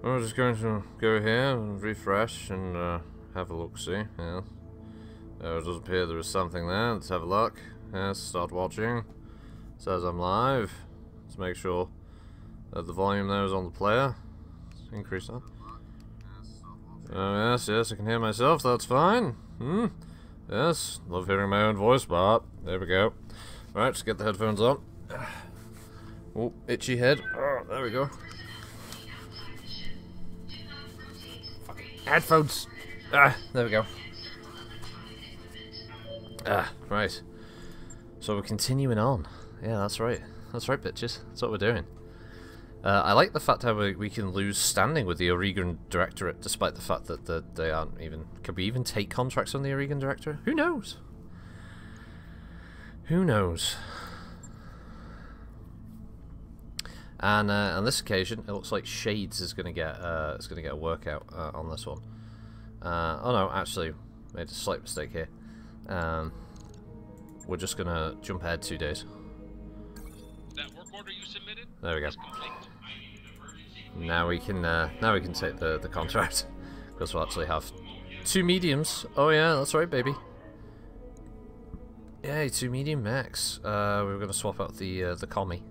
We're just going to go here and refresh and have a look-see. Yeah. It does appear there is something there. Let's have a look. Yes, start watching. It says I'm live. Let's make sure that the volume there is on the player. Let's increase that. Oh yes, I can hear myself. That's fine. Yes, love hearing my own voice, but there we go. Right, let's get the headphones on. Oh, itchy head. Oh, there we go. Fucking headphones. There we go. Right. So we're continuing on. Yeah, that's right. That's right, bitches. That's what we're doing. I like the fact how we can lose standing with the Oregon Directorate, despite the fact that they aren't even... Could we even take contracts on the Oregon Directorate? Who knows? Who knows? And on this occasion, it looks like Shades is gonna get a workout on this one. Oh no, actually, made a slight mistake here. We're just gonna jump ahead 2 days. That work order you submitted? There we go. Now we can take the contract because we'll actually have 2 mediums. Oh yeah, that's right, baby. Yay, 2 medium max. We were gonna swap out the commie.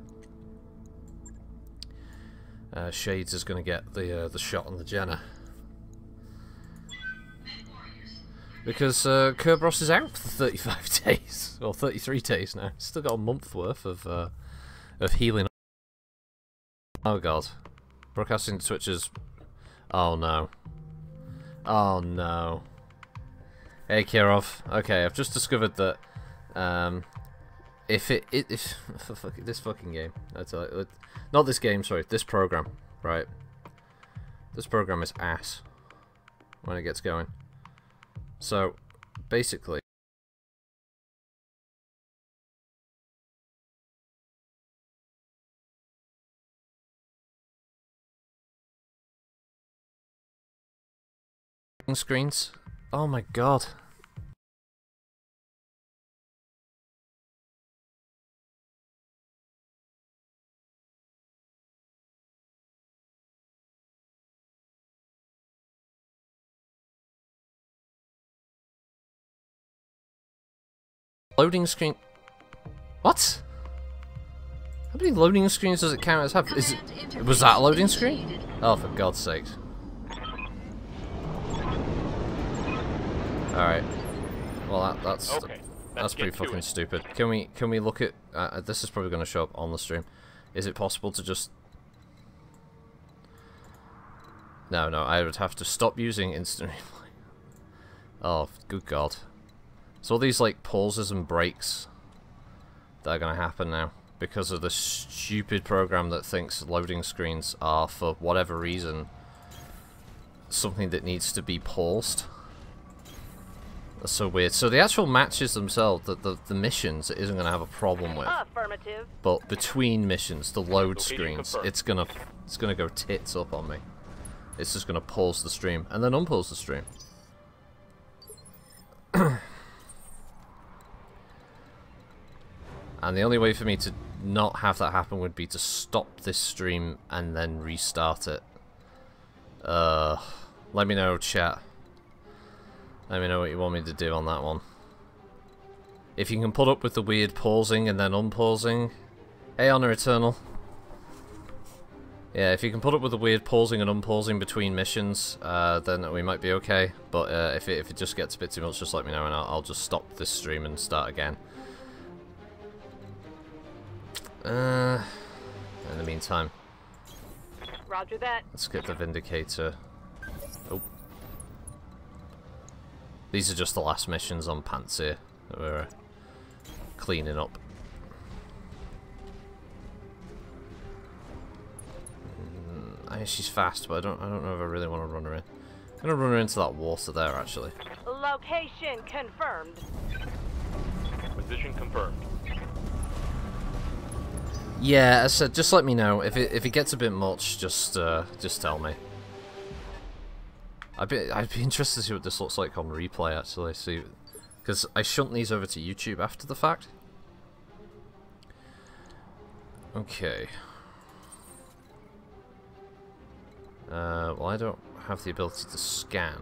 Shades is gonna get the shot on the Jenna. Because Kerberos is out for 35 days, or 33 days now. Still got a month worth of healing. Oh god, broadcasting to Twitch's. Oh no. Oh no. Hey Kirov. Okay, I've just discovered that if this fucking game. That's not this game. Sorry, this program. Right. This program is ass when it gets going. So, basically, screens. Oh my god. Loading screen. What? How many loading screens does it count as have? Was that a loading screen? Oh, for God's sake! All right. Well, that's pretty fucking stupid. Can we look at? This is probably going to show up on the stream. Is it possible to just? No, I would have to stop using instant replay. Oh, good God. So all these like pauses and breaks that are going to happen now because of this stupid program that thinks loading screens are, for whatever reason, something that needs to be paused. That's so weird. So the actual matches themselves, the missions, it isn't going to have a problem with. Affirmative. But between missions, the load screens, it's gonna go tits up on me. It's just gonna pause the stream and then unpause the stream. And the only way for me to not have that happen would be to stop this stream and then restart it. Let me know, chat. Let me know what you want me to do on that one. If you can put up with the weird pausing and then unpausing. Hey, Honor Eternal. Yeah, if you can put up with the weird pausing and unpausing between missions, then we might be okay. But if it just gets a bit too much, just let me know and I'll just stop this stream and start again. In the meantime, Roger that. Let's get the Vindicator. Oh. These are just the last missions on Pansear that we're cleaning up. She's fast, but I don't know if I really want to run her in. I'm gonna run her into that water there, actually. Location confirmed. Position confirmed. Yeah, as I said, just let me know if it gets a bit much. Just tell me. I'd be interested to see what this looks like on replay, actually. See, because I shunt these over to YouTube after the fact. Okay. Well, I don't have the ability to scan.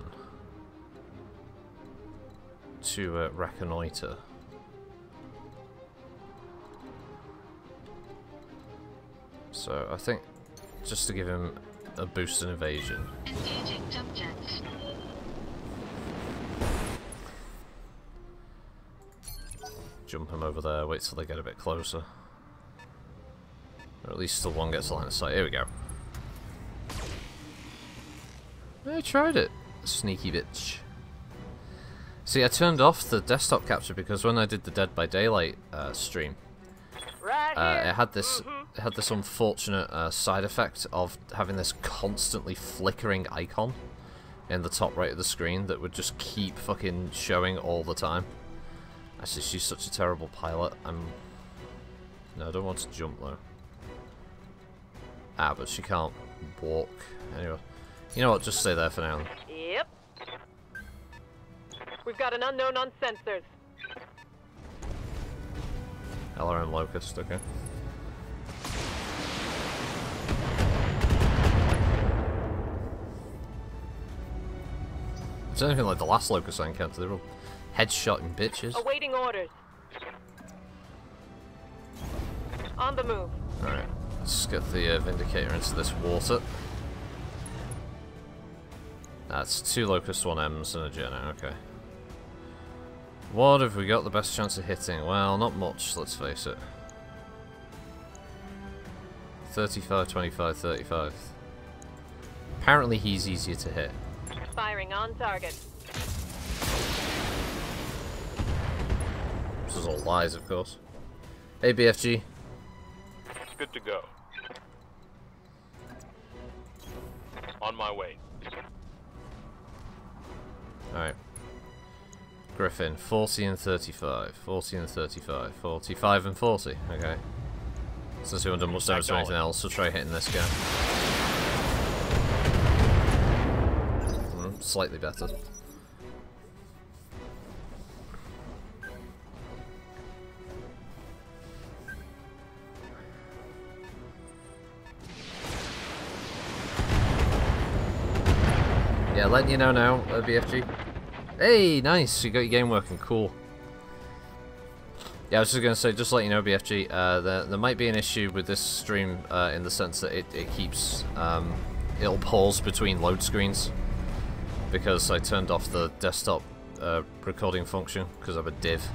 To reconnoiter. So I think just to give him a boost in evasion. Engaging jump jets. Jump him over there, wait till they get a bit closer. Or at least till one gets a line of sight. Here we go. I tried it. Sneaky bitch. See, I turned off the desktop capture because when I did the Dead by Daylight stream, it had this unfortunate side effect of having this constantly flickering icon in the top right of the screen that would just keep fucking showing all the time. Actually, she's such a terrible pilot. No, I don't want to jump though. Ah, but she can't walk. Anyway, you know what? Just stay there for now. Yep. We've got an unknown on sensors. LRM Locust, okay. It's anything like the last Locust I encountered. They're all headshotting bitches. Awaiting orders. On the move. Alright, let's get the Vindicator into this water. That's 2 Locust, 1 Ms, and a Jenna, okay. What have we got the best chance of hitting? Well, not much, let's face it. 35, 25, 35. Apparently he's easier to hit. Firing on target. This is all lies, of course. Hey, BFG. Good to go. On my way. Alright. Griffin, 40 and 35. 40 and 35. 45 and 40. Okay. Since we haven't done much damage to anything else, we'll try hitting this guy. Slightly better. Yeah, letting you know now, BFG. Hey, nice! You got your game working, cool. Yeah, I was just going to say, just to let you know, BFG, there might be an issue with this stream in the sense that it keeps, it'll pause between load screens. Because I turned off the desktop recording function, because I'm a div.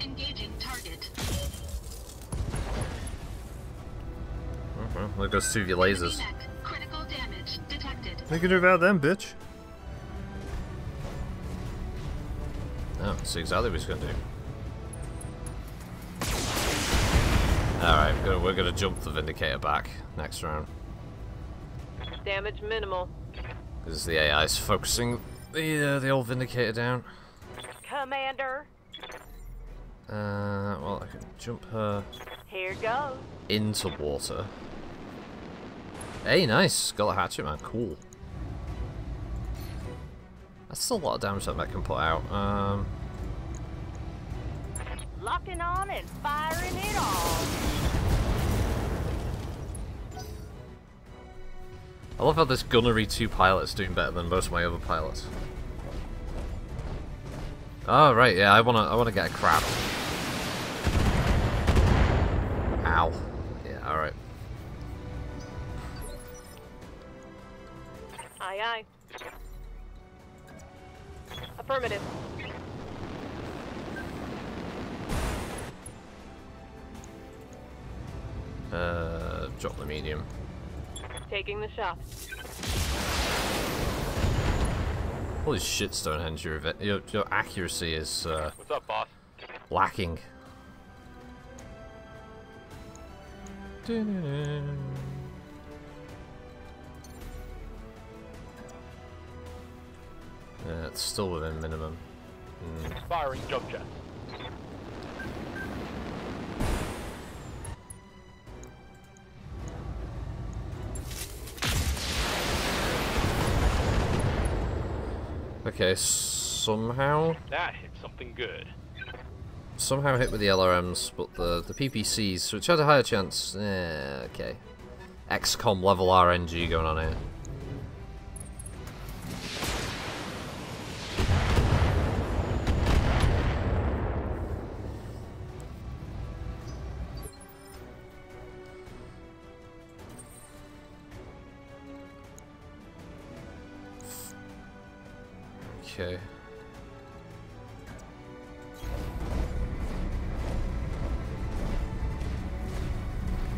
Engaging target. Well, there goes 2 of your lasers. Critical damage detected. What can you do about them, bitch? Oh, see exactly what he's going to do. Alright, we're gonna jump the Vindicator back next round. Damage minimal. Because the AI's focusing the old Vindicator down. Commander. Well, I can jump her Here goes. into water. Hey, nice! Got a hatchet, man. Cool. That's still a lot of damage that I can put out. Locking on and firing it off. I love how this Gunnery 2 pilot's doing better than most of my other pilots. Oh, right, yeah, I wanna get a crab. Ow. Yeah, alright. Aye, aye. Affirmative. Drop the medium. Taking the shot. Holy shit, Stonehenge, your accuracy is What's up, boss? lacking. Yeah, it's still within minimum. Firing jump jet. Okay, somehow That hit something good. hit with the LRMs, but the PPCs, which had a higher chance. Okay. XCOM level RNG going on here. Okay.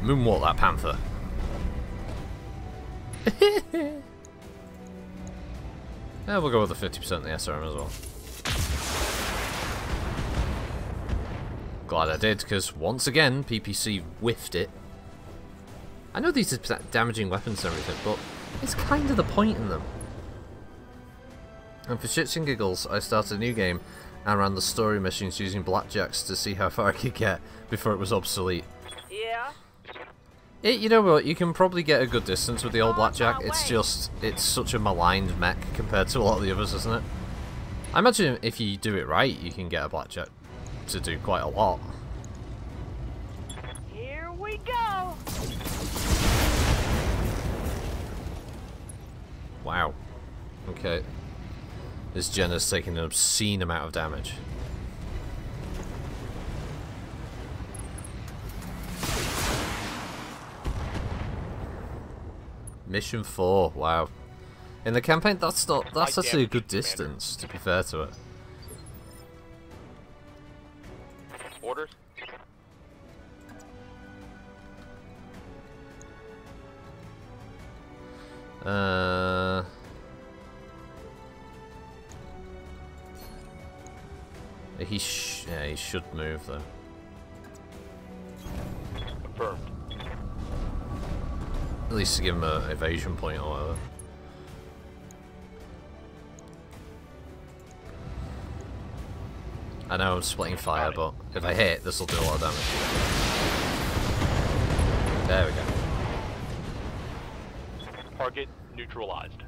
Moonwalk that panther. Yeah, we'll go with the 50% in the SRM as well. Glad I did, because once again, PPC whiffed it. I know these are damaging weapons and everything, but it's kind of the point in them. And for shits and giggles, I started a new game and ran the story missions using blackjacks to see how far I could get before it was obsolete. Yeah? You know what, you can probably get a good distance with the old blackjack, it's just, it's such a maligned mech compared to a lot of the others, isn't it? I imagine if you do it right, you can get a blackjack to do quite a lot. Here we go! Wow. Okay. This Jenna's taking an obscene amount of damage. Mission 4, wow. In the campaign, that's actually a good distance, to be fair to it. Orders? He should move though. Confirmed. At least to give him an evasion point or whatever. I know I'm splitting fire, but if I hit, this will do a lot of damage. There we go. Target neutralized.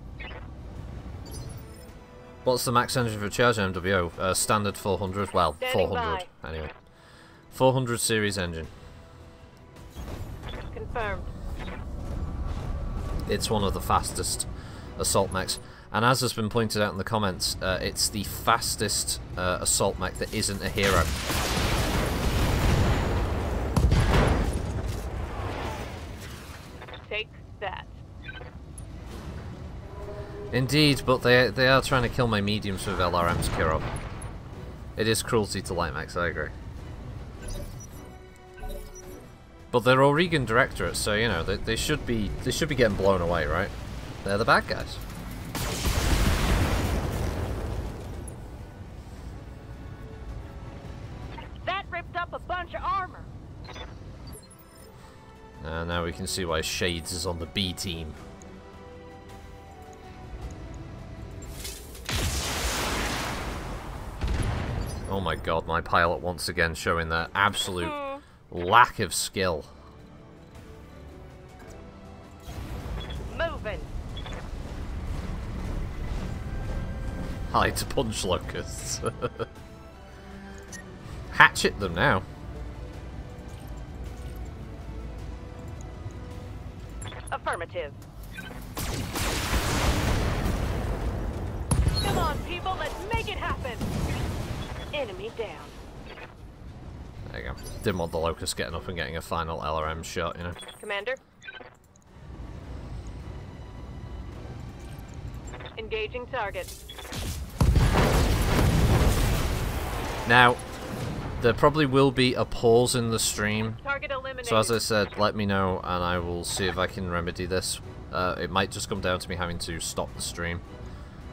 What's the max engine for charge MWO? Standard 400. Well, Standing 400 anyway. 400 series engine. Confirmed. It's one of the fastest assault mechs, and as has been pointed out in the comments, it's the fastest assault mech that isn't a hero. Take that. Indeed, but they are trying to kill my mediums with LRMs, Kirov. It is cruelty to light mechs, I agree. But they're Oregon directorates, so you know they should be getting blown away, right? They're the bad guys. That ripped up a bunch of armor. Now we can see why Shades is on the B team. Oh my god, my pilot once again showing their absolute lack of skill. Moving. I like to punch locusts. Hatchet them now. Affirmative. Come on, people, let's make it happen. Enemy down. There you go. Didn't want the locust getting up and getting a final LRM shot, you know. Commander. Engaging target. Now, there probably will be a pause in the stream. Target eliminated. So as I said, let me know and I will see if I can remedy this. It might just come down to me having to stop the stream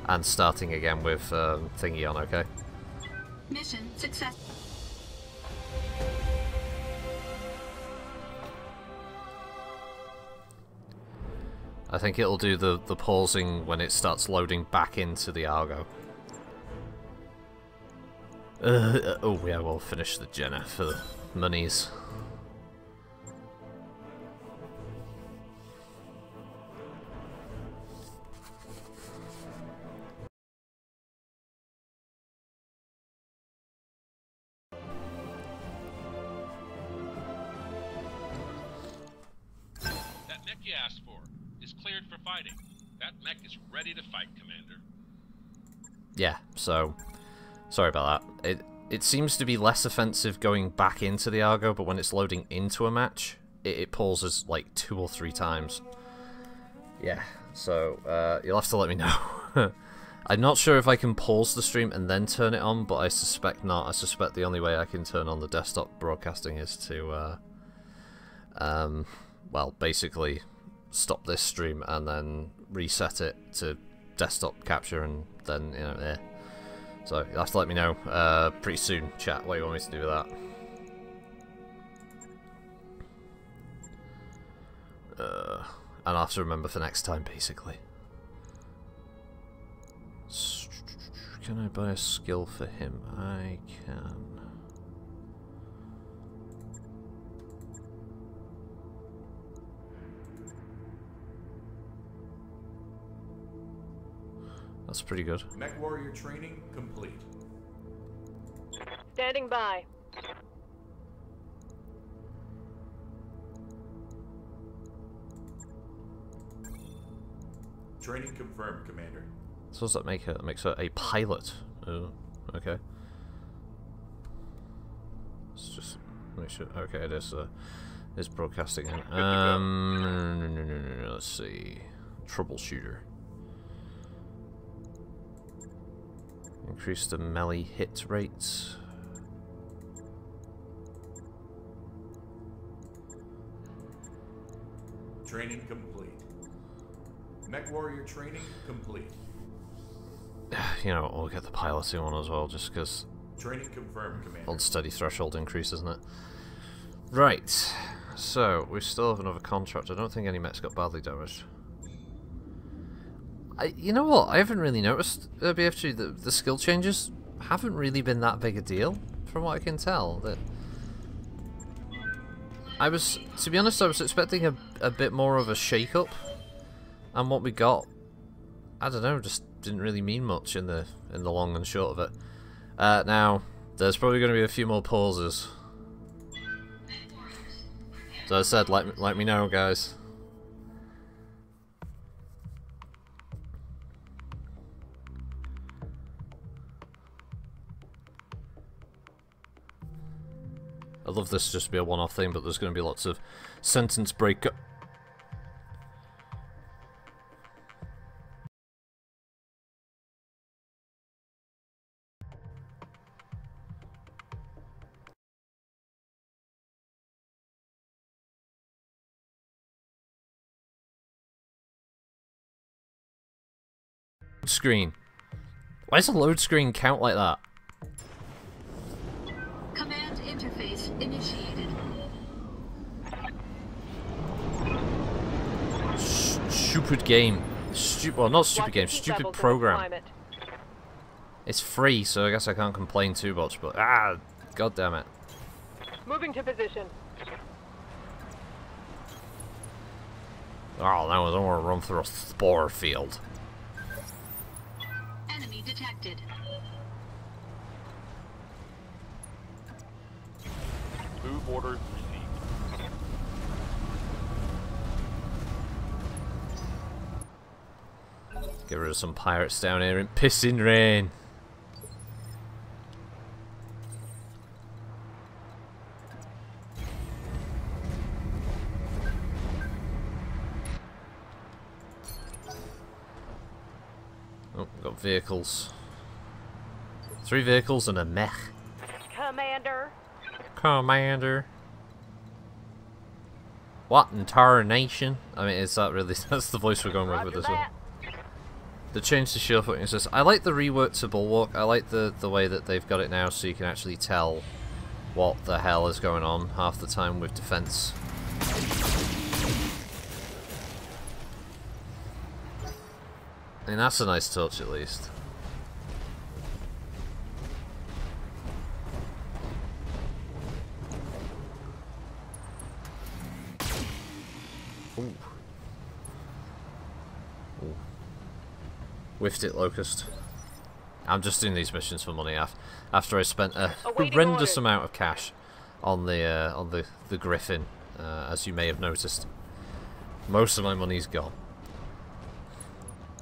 and starting again with thingy on, okay? Mission success. I think it'll do the pausing when it starts loading back into the Argo. Oh yeah, we'll finish the Jenna for monies. mech you asked for is cleared for fighting. That mech is ready to fight, Commander. Yeah, so sorry about that. It seems to be less offensive going back into the Argo, but when it's loading into a match, it pauses like 2 or 3 times. Yeah, so you'll have to let me know. I'm not sure if I can pause the stream and then turn it on, but I suspect not. I suspect the only way I can turn on the desktop broadcasting is to, well, basically stop this stream and then reset it to desktop capture, and then, you know, there. So you'll have to let me know pretty soon, chat, what you want me to do with that. And I'll have to remember for next time, basically. Can I buy a skill for him? I can. That's pretty good. Mech warrior training complete. Standing by. Training confirmed, Commander. So does that make her? That makes her a pilot. Oh, okay. Let's just make sure. Okay, it is broadcasting. Let's see. Troubleshooter. Increase the melee hit rates. Training complete. Mech warrior training complete. You know, we'll get the piloting one as well, just because. Training confirmed, Commander. Unsteady threshold increase, isn't it? Right. So we still have another contract. I don't think any mechs got badly damaged. You know what? I haven't really noticed, BFG, the skill changes haven't really been that big a deal, from what I can tell. That to be honest, I was expecting a bit more of a shake-up, and what we got, I don't know, just didn't really mean much in the long and short of it. Now, there's probably going to be a few more pauses. So as I said, let me know, guys. I'd love this to just be a one-off thing, but there's going to be lots of sentence breakup. Screen. Why does a load screen count like that? Command interface initiated. Stupid game. Well, not stupid game, stupid program. It's free, so I guess I can't complain too much, but god damn it. Moving to position. Oh, now I don't want to run through a spore field. Enemy detected. Move orders received. Get rid of some pirates down here in pissing rain. Oh, got vehicles. 3 vehicles and a mech. Commander. Commander. What in tarnation? I mean, is that really... That's the voice we're going with this one. The change to shield footing assist. I like the rework to bulwark. I like the way that they've got it now, so you can actually tell what the hell is going on half the time with defense. I mean, that's a nice touch at least. Ooh. Ooh. Whiffed it, Locust. I'm just doing these missions for money after I spent a horrendous amount of cash on the Griffin, as you may have noticed. Most of my money's gone.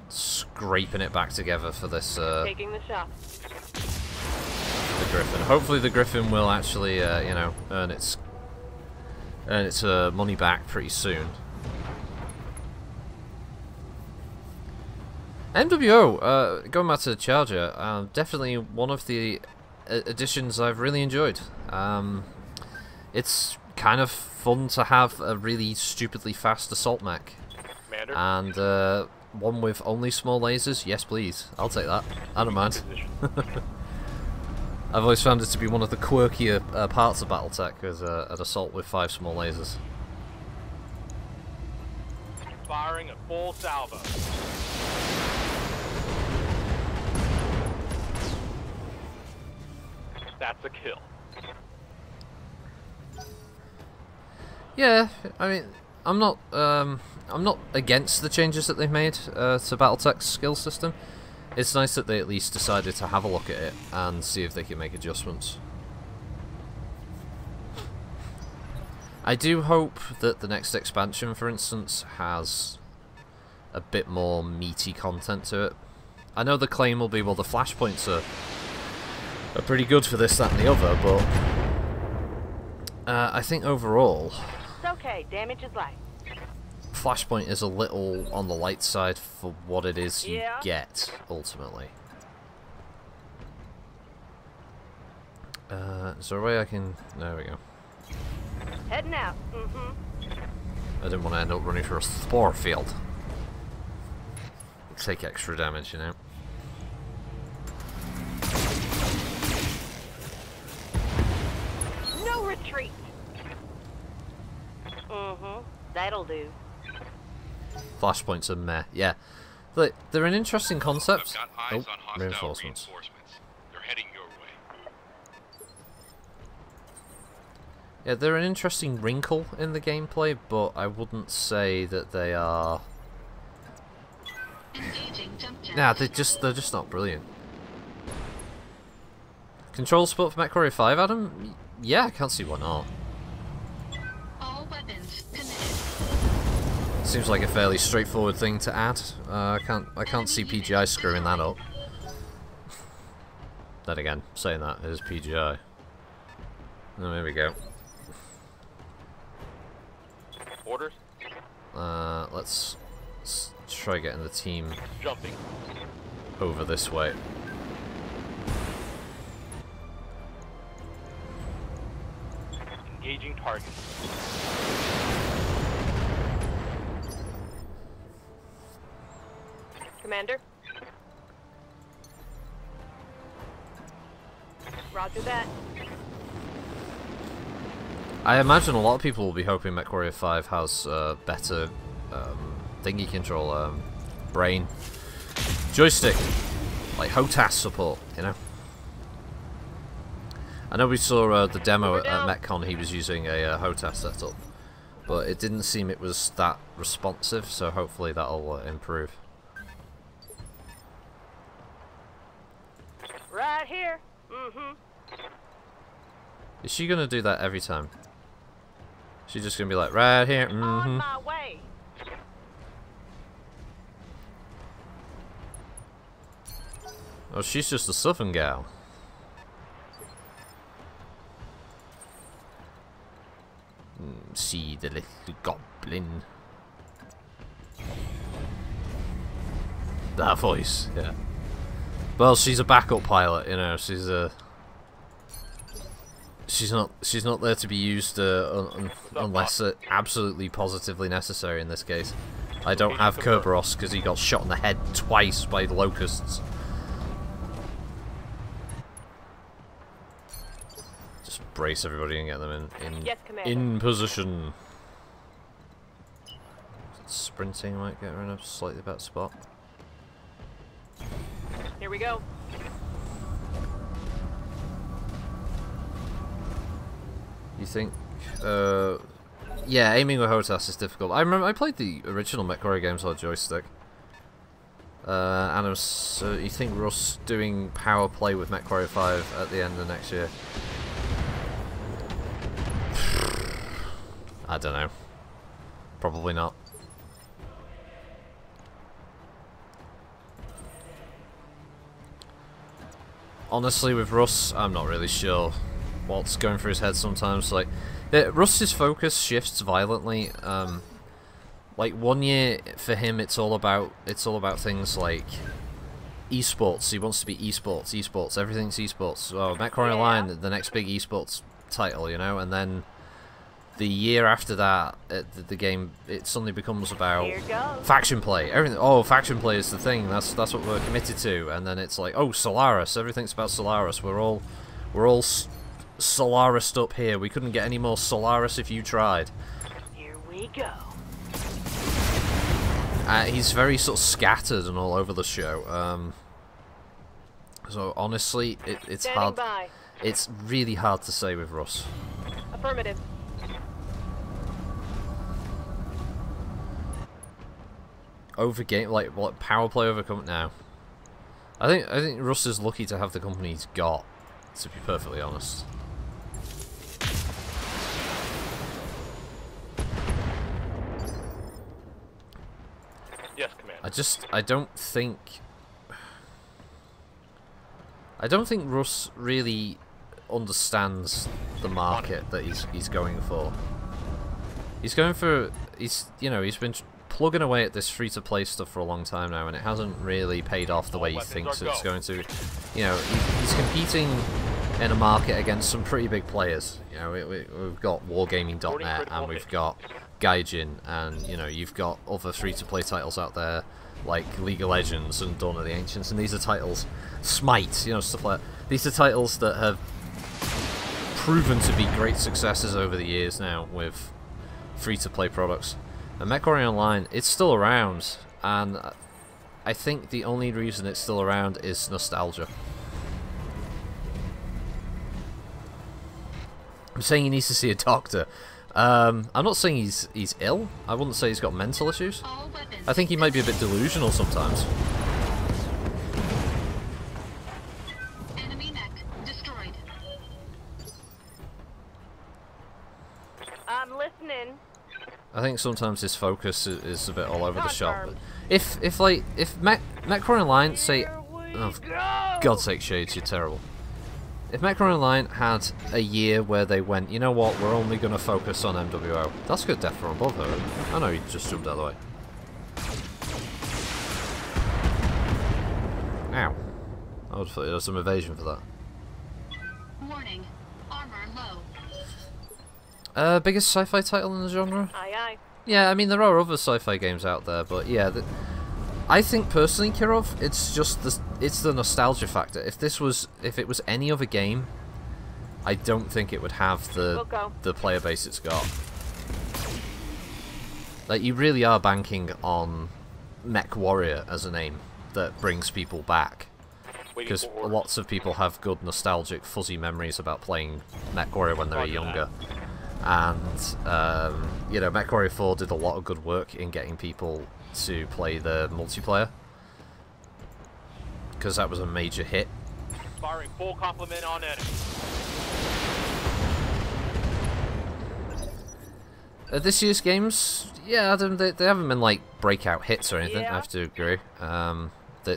Scraping it back together for this Taking the shot. the Griffin. Hopefully the Griffin will actually, you know, earn its money back pretty soon. MWO, going back to the Charger, definitely one of the additions I've really enjoyed. It's kind of fun to have a really stupidly fast assault mech. Commander. And one with only small lasers. Yes, please. I'll take that. I don't mind. I've always found it to be one of the quirkier parts of Battletech, as an assault with 5 small lasers. Firing a full salvo. That's a kill. Yeah, I mean, I'm not against the changes that they've made to Battletech's skill system. It's nice that they at least decided to have a look at it and see if they can make adjustments. I do hope that the next expansion, for instance, has a bit more meaty content to it. I know the claim will be, well, the flashpoints are pretty good for this, that, and the other, but I think overall, It's okay. Damage is light. Flashpoint is a little on the light side for what it is you Yeah. get, ultimately. Is there a way I can... There we go. Heading out. I didn't want to end up running through a spore field. Take extra damage, you know. No retreat. That'll do. Flashpoints are meh. Yeah. They're an interesting concept. I've got eyes on hostile reinforcements. They're heading your way. Yeah, they're an interesting wrinkle in the gameplay, but I wouldn't say that they are... Engaging jump jet. Nah, they're just not brilliant. Control support for MechWarrior 5, Adam? Yeah, I can't see why not. All weapons committed. Seems like a fairly straightforward thing to add. I can't see PGI screwing that up. Then again, saying that is PGI. Oh, there we go. Orders. Let's try getting the team Jumping. over this way. Engaging target. Commander. Roger that. I imagine a lot of people will be hoping MechWarrior 5 has better thingy control, brain, joystick, like HOTAS support, you know? I know we saw the demo at MechCon, he was using a HOTAS setup, but it didn't seem it was that responsive, so hopefully that'll improve. Right here. Is she gonna do that every time? She's just gonna be like, right here, On my way. Oh, she's just a southern gal. See the little goblin. That voice, yeah. Well, she's a backup pilot, you know. She's a. She's not there to be used unless absolutely positively necessary. In this case, I don't have Kerberos because he got shot in the head twice by the locusts. Just brace everybody and get them Yes, Commander. in position. Sprinting might get her in a slightly better spot. Here we go. You think? Yeah, aiming with HOTAS is difficult. I remember I played the original MechWarrior games on a joystick. And you think Russ doing power play with MechWarrior 5 at the end of next year? I don't know. Probably not. honestly, with Russ, I'm not really sure what's going through his head sometimes. Like, Russ's focus shifts violently. Like 1 year for him, it's all about things like esports. He wants to be esports. Everything's esports. So MechWarrior Online, the next big esports title, you know. And then the year after that, the game, it suddenly becomes about faction play. Everything. Oh, faction play is the thing. That's what we're committed to. And then it's like, oh, Solaris. Everything's about Solaris. We're all Solarised up here. We couldn't get any more Solaris if you tried. Here we go. He's very sort of scattered and all over the show. So honestly, it's hard. By. It's really hard to say with Russ. Affirmative. Over game, like what power play overcome now. I think Russ is lucky to have the company he's got. To be perfectly honest. Yes, Commander. I don't think Russ really understands the market that he's going for. He's been plugging away at this free-to-play stuff for a long time now, and it hasn't really paid off the way he thinks it's going to. You know, he's competing in a market against some pretty big players. You know, we've got Wargaming.net, and we've got Gaijin, and you know, you've got other free-to-play titles out there like League of Legends and Dawn of the Ancients, and these are titles, Smite, you know, stuff like that. These are titles that have proven to be great successes over the years now with free-to-play products. And MechWarrior Online, it's still around, and I think the only reason it's still around is nostalgia. I'm saying he needs to see a doctor. I'm not saying he's ill. I wouldn't say he's got mental issues. I think he might be a bit delusional sometimes. Enemy mech destroyed. I'm listening. I think sometimes his focus is a bit all over the shop. But if MechWarrior Online say, oh, for God's sake, Shades, you're terrible. If MechWarrior Online had a year where they went, you know what, we're only going to focus on MWO. That's good death from above her. I know you just jumped out of the way. Ow. I would have thought there was some evasion for that. Warning. Armor low. Biggest sci-fi title in the genre? Aye, aye. Yeah, I mean, there are other sci-fi games out there, but yeah, I think personally, Kirov, it's just the nostalgia factor. If it was any other game, I don't think it would have the player base it's got. Like, you really are banking on MechWarrior as a name that brings people back, because lots of people have good nostalgic fuzzy memories about playing MechWarrior when they were younger. And you know, MechWarrior 4 did a lot of good work in getting people to play the multiplayer, because that was a major hit. Firing full complement on enemy. This year's games, yeah, they haven't been like breakout hits or anything. I have to agree.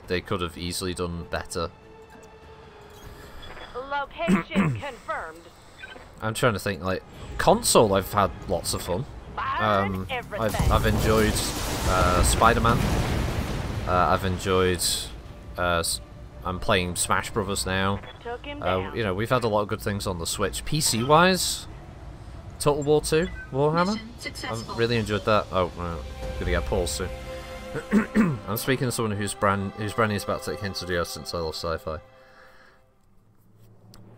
They could have easily done better. Location confirmed. I'm trying to think, like, console I've had lots of fun. I've enjoyed Spider-Man. I've enjoyed I'm playing Smash Brothers now. Took him down. You know, we've had a lot of good things on the Switch. PC wise, Total War 2, Warhammer. I've really enjoyed that. Oh, gonna get paused soon. I'm speaking to someone who's brand new is about to take Hint Studio since I love sci-fi.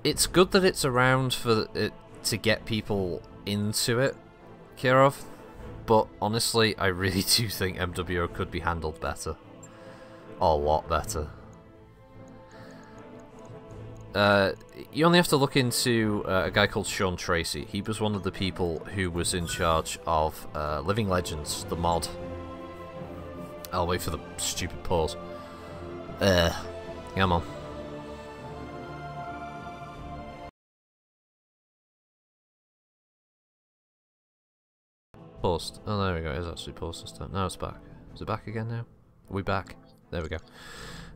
It's good that it's around for it to get people into it, Kirov, but honestly, I really do think MWO could be handled better. A lot better. You only have to look into a guy called Sean Tracy. He was one of the people who was in charge of Living Legends, the mod. I'll wait for the stupid pause. Come on. Paused. Oh, there we go. It's actually paused this time. Now it's back. Is it back again now? Are we back? There we go.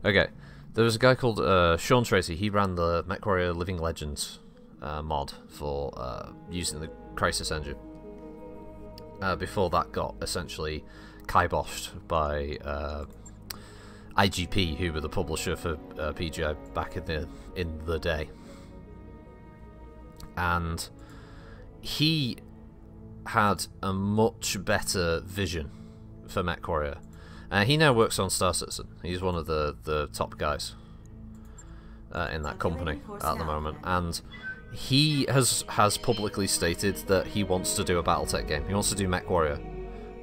Okay. There was a guy called Sean Tracy. He ran the MechWarrior Living Legends mod for using the Crisis engine. Before that got essentially kiboshed by IGP, who were the publisher for PGI back in the day. And he had a much better vision for MechWarrior. He now works on Star Citizen. He's one of the top guys in that company at the moment, and he has publicly stated that he wants to do a Battletech game. He wants to do MechWarrior,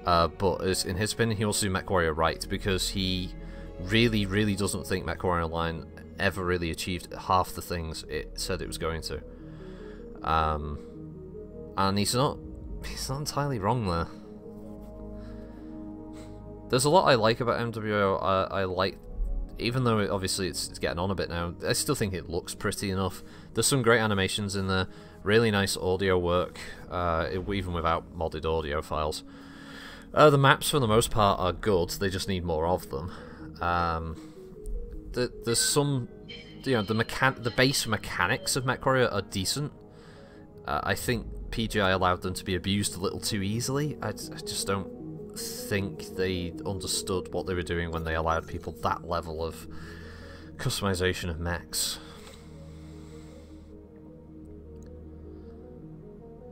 but in his opinion, he wants to do MechWarrior right, because he really doesn't think MechWarrior Online ever really achieved half the things it said it was going to. And he's not entirely wrong there. There's a lot I like about MWO. I like, even though obviously it's getting on a bit now, I still think it looks pretty enough. There's some great animations in there, really nice audio work, even without modded audio files. The maps, for the most part, are good. They just need more of them. There's some, the base mechanics of MechWarrior are decent. I think PGI allowed them to be abused a little too easily. I just don't think they understood what they were doing when they allowed people that level of customization of mechs.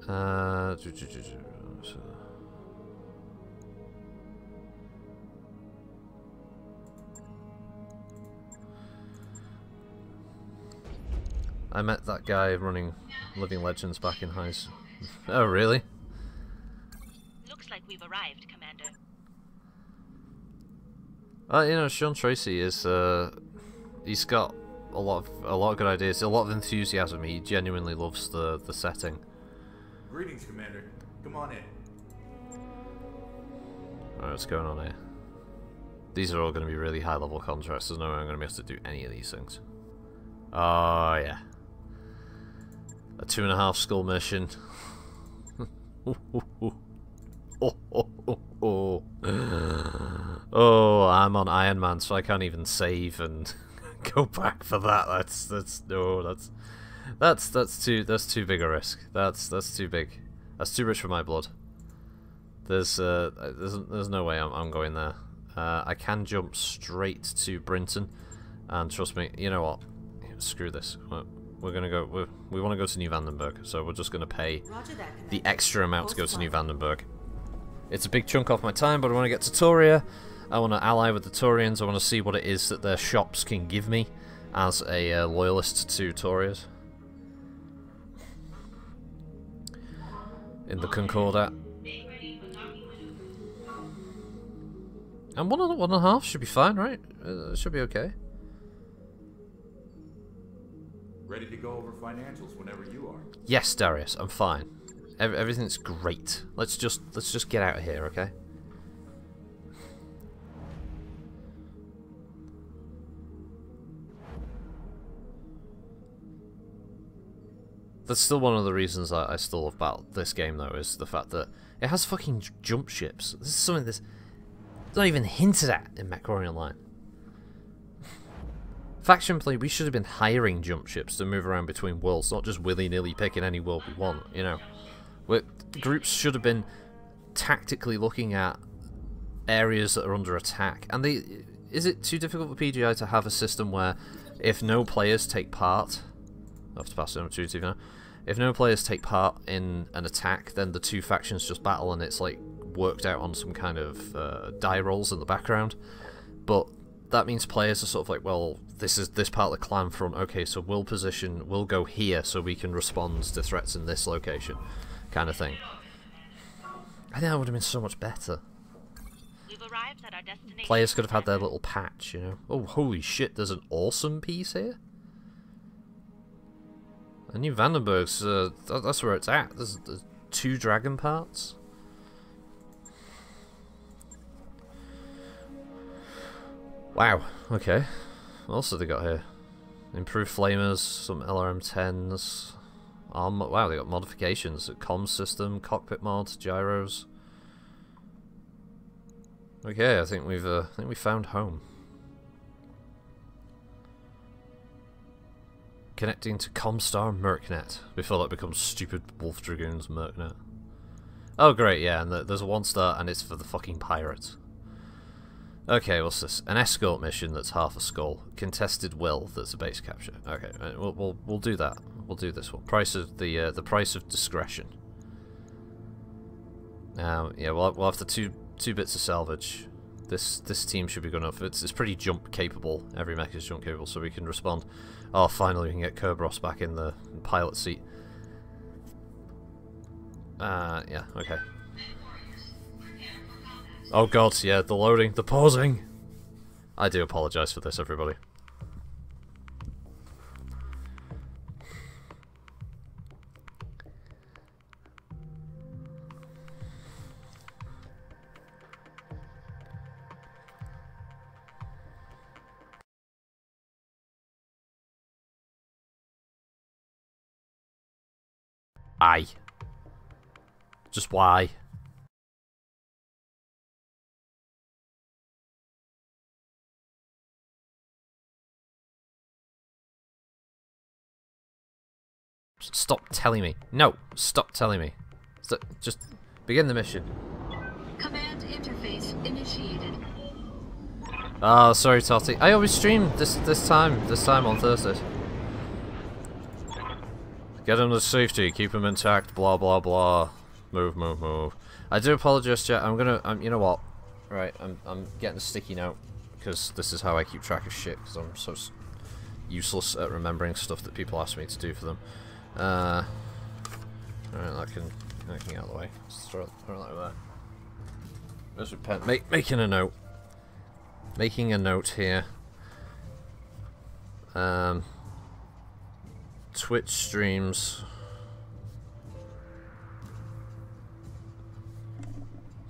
I met that guy running Living Legends back in high school. Oh, really? Looks like we've arrived, Commander. Sean Tracy is he's got a lot of good ideas, a lot of enthusiasm. He genuinely loves the setting. Greetings, Commander. Come on in. Alright, what's going on here? These are all going to be really high level contracts. There's no way I'm going to be able to do any of these things. Oh yeah. A 2.5 skull mission. Oh, I'm on Iron Man, so I can't even save and go back for that. That's too big a risk. That's too big. That's too rich for my blood. There's no way I'm going there. I can jump straight to Brigdon, and trust me, you know what? Screw this. We're gonna go. We want to go to New Vandenberg, so we're just gonna pay the extra amount to go to New Vandenberg. It's a big chunk off my time, but I want to get to Tauria. I want to ally with the Taurians. I want to see what it is that their shops can give me as a loyalist to Taurias. In the Concordat. And 1.5 should be fine, right? It should be okay. Ready to go over financials whenever you are. Yes, Darius, I'm fine. Everything's great. Let's just get out of here, okay? That's still one of the reasons I still love about this game, though, is the fact that it has fucking jump ships. This is something that's not even hinted at in MechWarrior Online. Faction play, we should have been hiring jump ships to move around between worlds, not just willy-nilly picking any world we want, you know. Groups should have been tactically looking at areas that are under attack. And is it too difficult for PGI to have a system where if no players take part... I have to pass it on to now. If no players take part in an attack, then the two factions just battle, and it's like worked out on some kind of die rolls in the background. But that means players are sort of like, well, this is this part of the clan front, okay, so we'll go here so we can respond to threats in this location, kind of thing. I think that would have been so much better. We've arrived at our destination. Players could have had their little patch, you know. Oh, holy shit, there's an awesome piece here. And New Vandenberg's, that's where it's at. There's 2 dragon parts. Wow, okay. What else have they got here? Improved flamers, some LRM-10s. Wow, they got modifications. A comm system, cockpit mod, gyros. Okay, I think we found home. Connecting to Comstar Mercnet before that becomes stupid Wolf Dragoons Mercnet. Oh great, yeah, and there's a 1-star and it's for the fucking pirates. Okay, what's this? An escort mission that's half a skull. Contested will that's a base capture. Okay, we'll do that. We'll do this one. Price of the price of discretion. Yeah, we'll have the two bits of salvage. This team should be good enough. It's pretty jump capable. Every mech is jump capable, so we can respond. Oh, finally we can get Kerberos back in the pilot seat. Yeah, okay. Oh god, yeah, the loading, the pausing. I do apologise for this, everybody. Why? Just why? Stop telling me. No, stop telling me. Just begin the mission. Command interface initiated. Ah, sorry, Tati. I always stream this time on Thursdays. Get him to safety, keep him intact, blah blah blah. Move, move, move. I do apologise, chat. You know what? Right, I'm getting a sticky note because this is how I keep track of shit. Because I'm so useless at remembering stuff that people ask me to do for them. Alright, that can get out of the way. Let's throw it like that. There's a pen. Making a note. Making a note here. Twitch streams.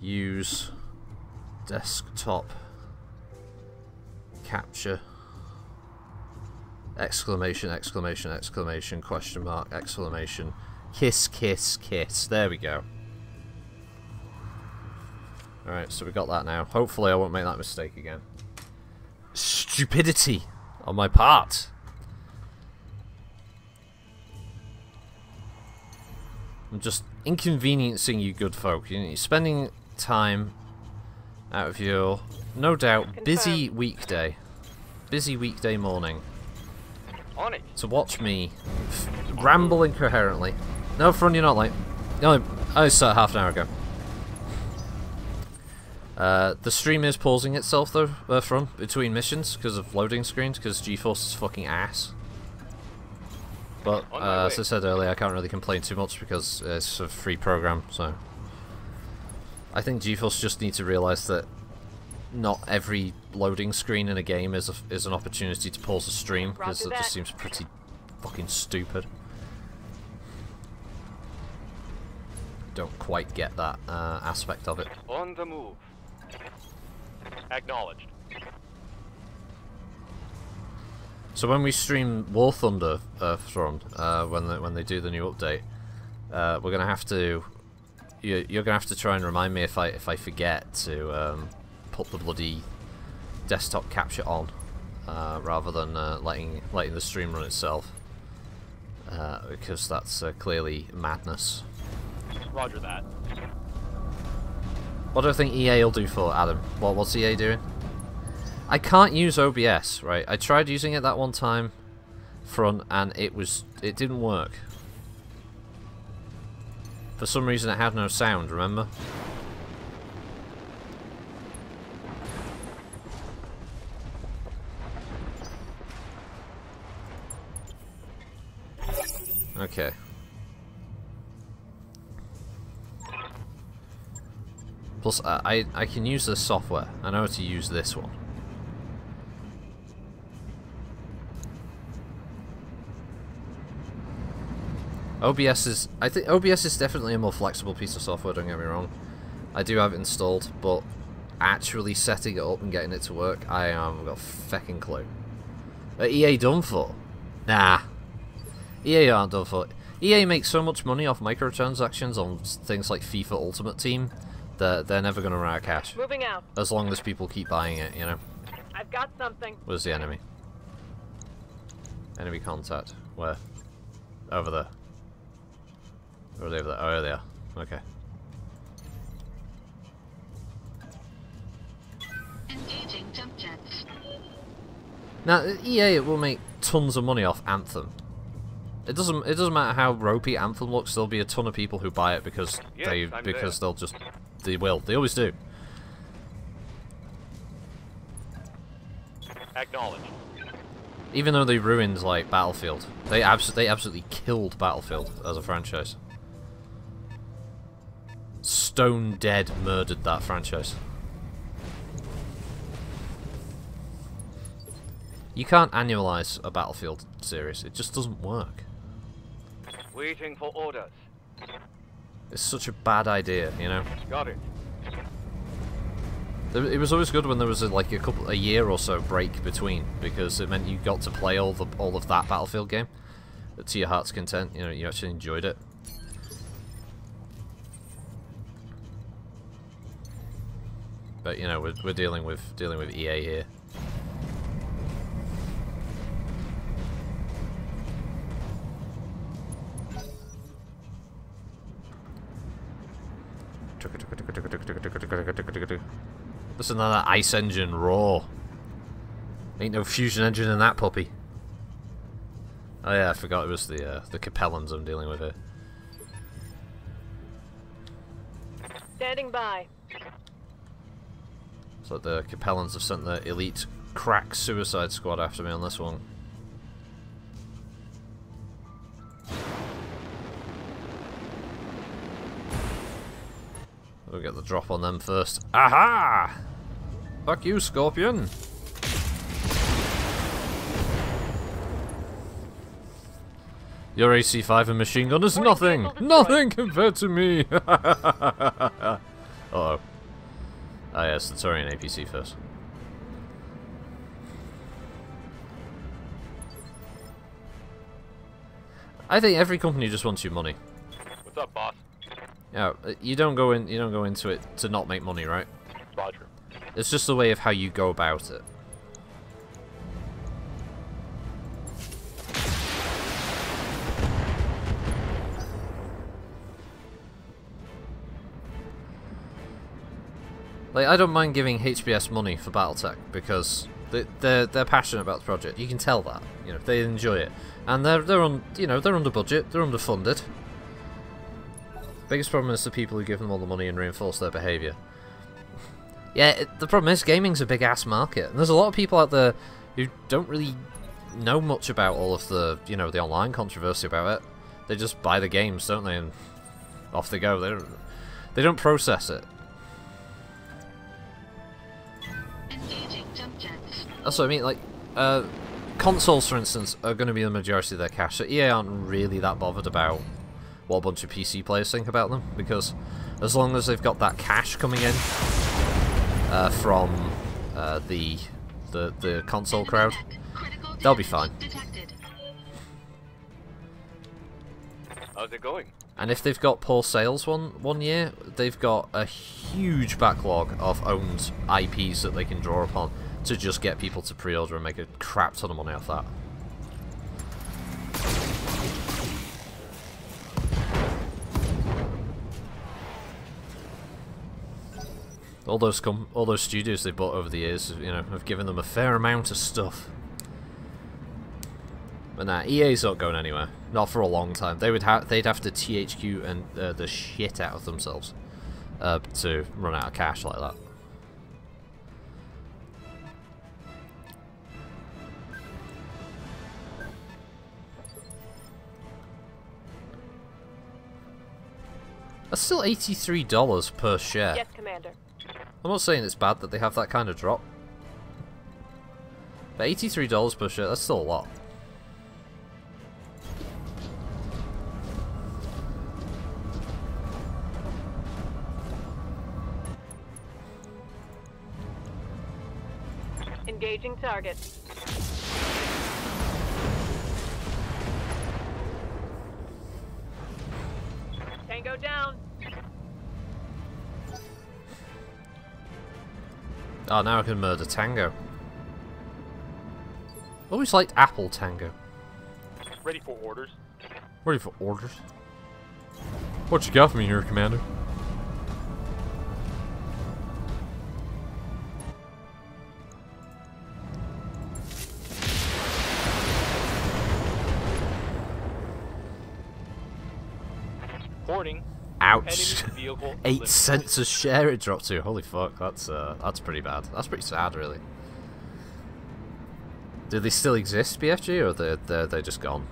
Use desktop capture. Exclamation, exclamation, exclamation, question mark, exclamation. Kiss, kiss, kiss. There we go. Alright, so we got that now. Hopefully I won't make that mistake again. Stupidity on my part. I'm just inconveniencing you good folk. You're spending time out of your, no doubt, busy weekday. Busy weekday morning. On it. To watch me ramble incoherently. No, Front, you're not late. No, I started half an hour ago. The stream is pausing itself though, Front, between missions because of loading screens, because GeForce is fucking ass. But as I said earlier, I can't really complain too much because it's a free program, so I think GeForce just need to realise that not every loading screen in a game is an opportunity to pause a stream, because it just seems pretty fucking stupid. Don't quite get that aspect of it. On the move. Acknowledged. So when we stream War Thunder, Front, when they do the new update, we're gonna have to. You're gonna have to try and remind me if I forget to put the bloody desktop capture on, rather than letting the stream run itself, because that's clearly madness. Roger that. What do I think EA will do for Adam? What's EA doing? I can't use OBS, right? I tried using it that one time, Front, and it didn't work. For some reason it had no sound, remember? Okay. Plus, I can use this software. I know how to use this one. OBS is... I think OBS is definitely a more flexible piece of software, don't get me wrong. I do have it installed, but actually setting it up and getting it to work, I haven't got a fecking clue. Are EA done for? Nah. EA aren't done for. EA makes so much money off microtransactions on things like FIFA Ultimate Team that they're never going to run out of cash. Moving out. As long as people keep buying it, you know. I've got something. Where's the enemy? Enemy contact. Where? Over there. Or are they over there? Oh, there they are. Okay. Engaging jump jets. Now, EA will make tons of money off Anthem. It doesn't matter how ropey Anthem looks. There'll be a ton of people who buy it because they always do. Acknowledge. Even though they ruined like Battlefield, they absolutely killed Battlefield as a franchise. Stone dead murdered that franchise. You can't annualize a Battlefield series. It just doesn't work. Waiting for orders. It's such a bad idea, you know. Got it. It was always good when there was a year or so break between, because it meant you got to play all of that Battlefield game to your heart's content. You know, you actually enjoyed it. But you know, we're dealing with EA here. Listen to that ice engine roar. Ain't no fusion engine in that puppy. Oh yeah, I forgot it was the Capellans I'm dealing with here. Standing by. So the Capellans have sent the elite crack suicide squad after me on this one. We'll get the drop on them first. Aha! Fuck you, Scorpion! Your AC-5 and machine gun is nothing! Nothing compared to me! Uh-oh. Ah yes, the Taurian APC first. I think every company just wants your money. What's up, boss? Yeah, you don't go into it to not make money, right? Roger. It's just the way of how you go about it. Like, I don't mind giving HBS money for Battletech because they're passionate about the project. You can tell that, you know, they enjoy it, and they're under budget, they're underfunded. Biggest problem is the people who give them all the money and reinforce their behaviour. Yeah, the problem is gaming's a big ass market, and there's a lot of people out there who don't really know much about all of the, you know, the online controversy about it. They just buy the games, don't they, and off they go. They don't process it. Engaging jump jets. That's what I mean. Like, consoles, for instance, are going to be the majority of their cash. So EA aren't really that bothered about what a bunch of PC players think about them, because as long as they've got that cash coming in from the console crowd, they'll be fine. How's it going? And if they've got poor sales one year, they've got a huge backlog of owned IPs that they can draw upon to just get people to pre-order and make a crap ton of money off that. All those studios they bought over the years, you know, have given them a fair amount of stuff. But nah, EA's not going anywhere. Not for a long time. They'd have to THQ and the shit out of themselves to run out of cash like that. That's still $83 per share. Yes, Commander. I'm not saying it's bad that they have that kind of drop. But $83 per share, that's still a lot. Engaging target. Tango down. Oh, now I can murder Tango. Always liked Apple Tango. Ready for orders. Ready for orders? What you got for me here, Commander? Boarding. Ouch. Enemy vehicle 8 eliminated. cents a share it dropped to. Holy fuck, that's pretty bad. That's pretty sad, really. Do they still exist, BFG, or they're just gone?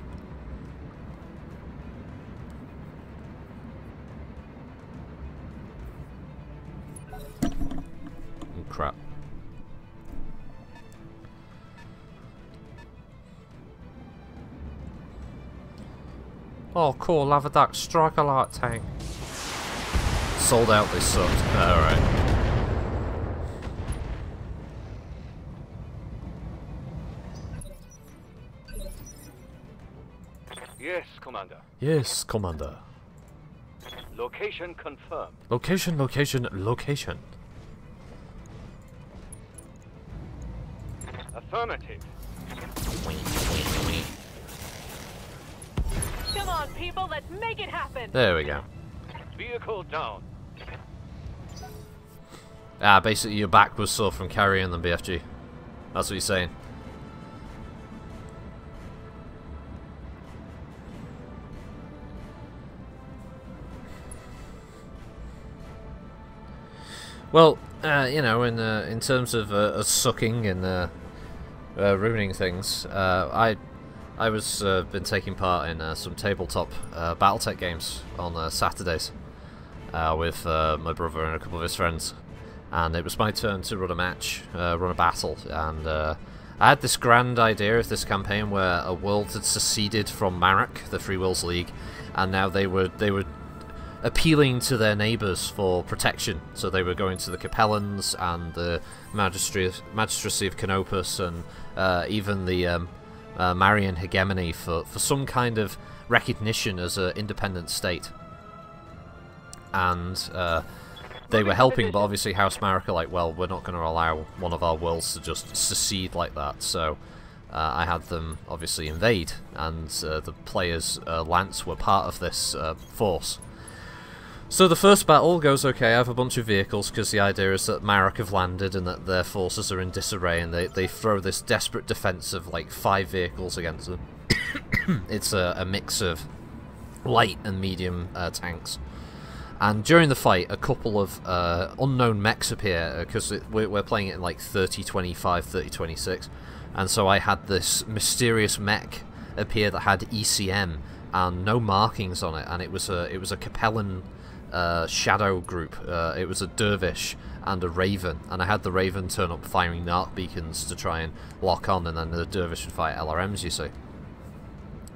Oh, crap. Oh, cool, lava duck, strike a light tank. Sold out, they sucked. Alright. Yes, Commander. Yes, Commander. Location confirmed. Location, location, location. Affirmative. Come on, people, let's make it happen. There we go. Vehicle down. Ah, basically your back was sore from carrying them, BFG. That's what you're saying. Well, you know, in terms of sucking and ruining things, I was been taking part in some tabletop Battletech games on Saturdays with my brother and a couple of his friends, and it was my turn to run a match, run a battle, and I had this grand idea of this campaign where a world had seceded from Marek, the Free Wills League, and now they were appealing to their neighbours for protection. So they were going to the Capellans and the Magistracy of Canopus and even the Marian hegemony for some kind of recognition as an independent state. And they were helping, but obviously House Marek are like, well, we're not going to allow one of our worlds to just secede like that. So I had them obviously invade, and the players' Lance were part of this force. So the first battle goes okay. I have a bunch of vehicles because the idea is that Marek have landed and that their forces are in disarray, and they throw this desperate defense of like 5 vehicles against them. It's a mix of light and medium tanks. And during the fight, a couple of unknown mechs appear because we're playing it in like 3025, 3026, and so I had this mysterious mech appear that had ECM and no markings on it, and it was a Capellan shadow group. It was a dervish and a raven, and I had the raven turn up firing narc beacons to try and lock on, and then the dervish would fire LRMs, you see.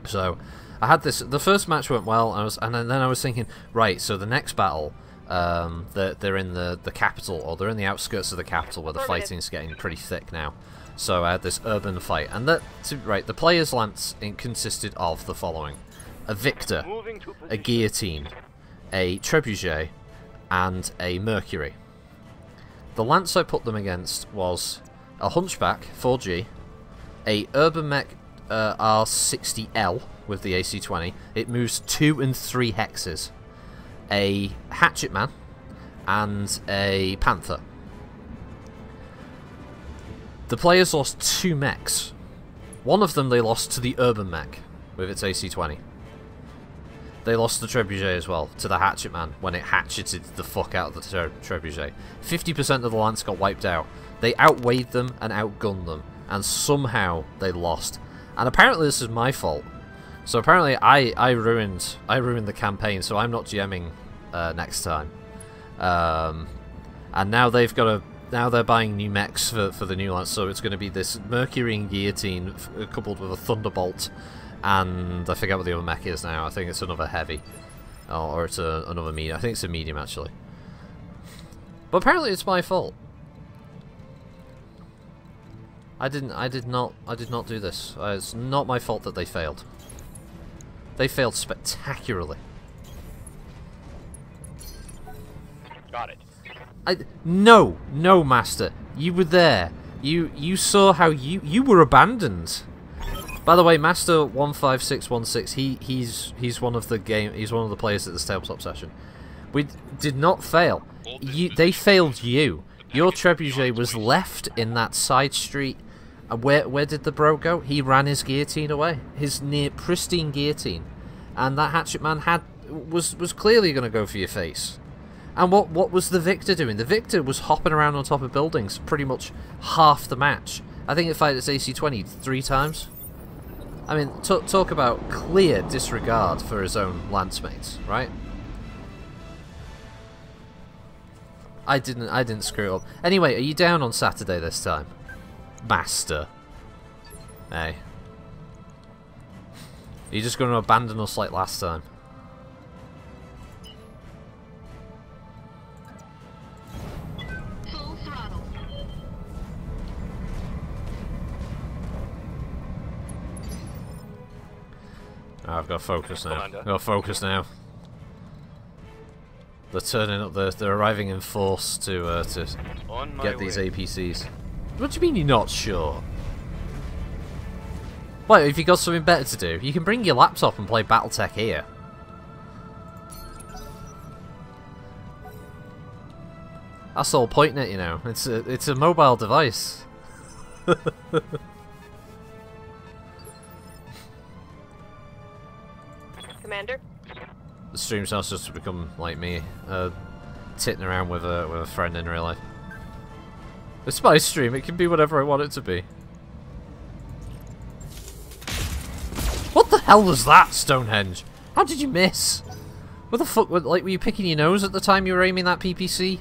So I had this. The first match went well, and then I was thinking, right, so the next battle, they're in the capital, or they're in the outskirts of the capital where the fighting's getting pretty thick now. So I had this urban fight, and the players' lance consisted of the following: a victor, a guillotine, a trebuchet, and a Mercury. The lance I put them against was a Hunchback 4G, a Urban Mech R60L with the AC-20. It moves 2 and 3 hexes, a Hatchet Man, and a Panther. The players lost 2 mechs. One of them they lost to the Urban Mech with its AC-20. They lost the Trebuchet as well to the Hatchet Man when it hatcheted the fuck out of the Trebuchet. 50% of the lance got wiped out. They outweighed them and outgunned them, and somehow they lost. And apparently this is my fault. So apparently I ruined the campaign, so I'm not GMing next time. And now they've got a now they're buying new mechs for the new lance, so it's going to be this Mercury and Guillotine coupled with a Thunderbolt. And I forget what the other mech is now. I think it's another heavy, or it's another medium. I think it's a medium actually. But apparently it's my fault. I did not do this. It's not my fault that they failed. They failed spectacularly. Got it. No, master. You were there. You saw how you were abandoned. By the way, Master 15616, he's one of the players at this tabletop session. We did not fail. They failed you. Your trebuchet was left in that side street. And where did the bro go? He ran his guillotine away. His near pristine guillotine. And that hatchet man was clearly going to go for your face. And what was the Victor doing? The Victor was hopping around on top of buildings pretty much half the match. I think it fired its AC-20 3 times. I mean, talk about clear disregard for his own lancemates, right? I didn't screw it up. Anyway, are you down on Saturday this time? Master. Hey. Are you just going to abandon us like last time? Full throttle. Oh, I've got to focus now. Commander. I've got to focus now. They're turning up. They're arriving in force to On my get these way. APCs. What do you mean you're not sure? Wait, if you got something better to do, you can bring your laptop and play Battletech here. That's the whole point in it, you know. It's a mobile device. Commander? The stream starts just to become like me, titting around with a friend in real life. It's my stream, it can be whatever I want it to be. What the hell was that, Stonehenge? How did you miss? What the fuck, were you picking your nose at the time you were aiming that PPC?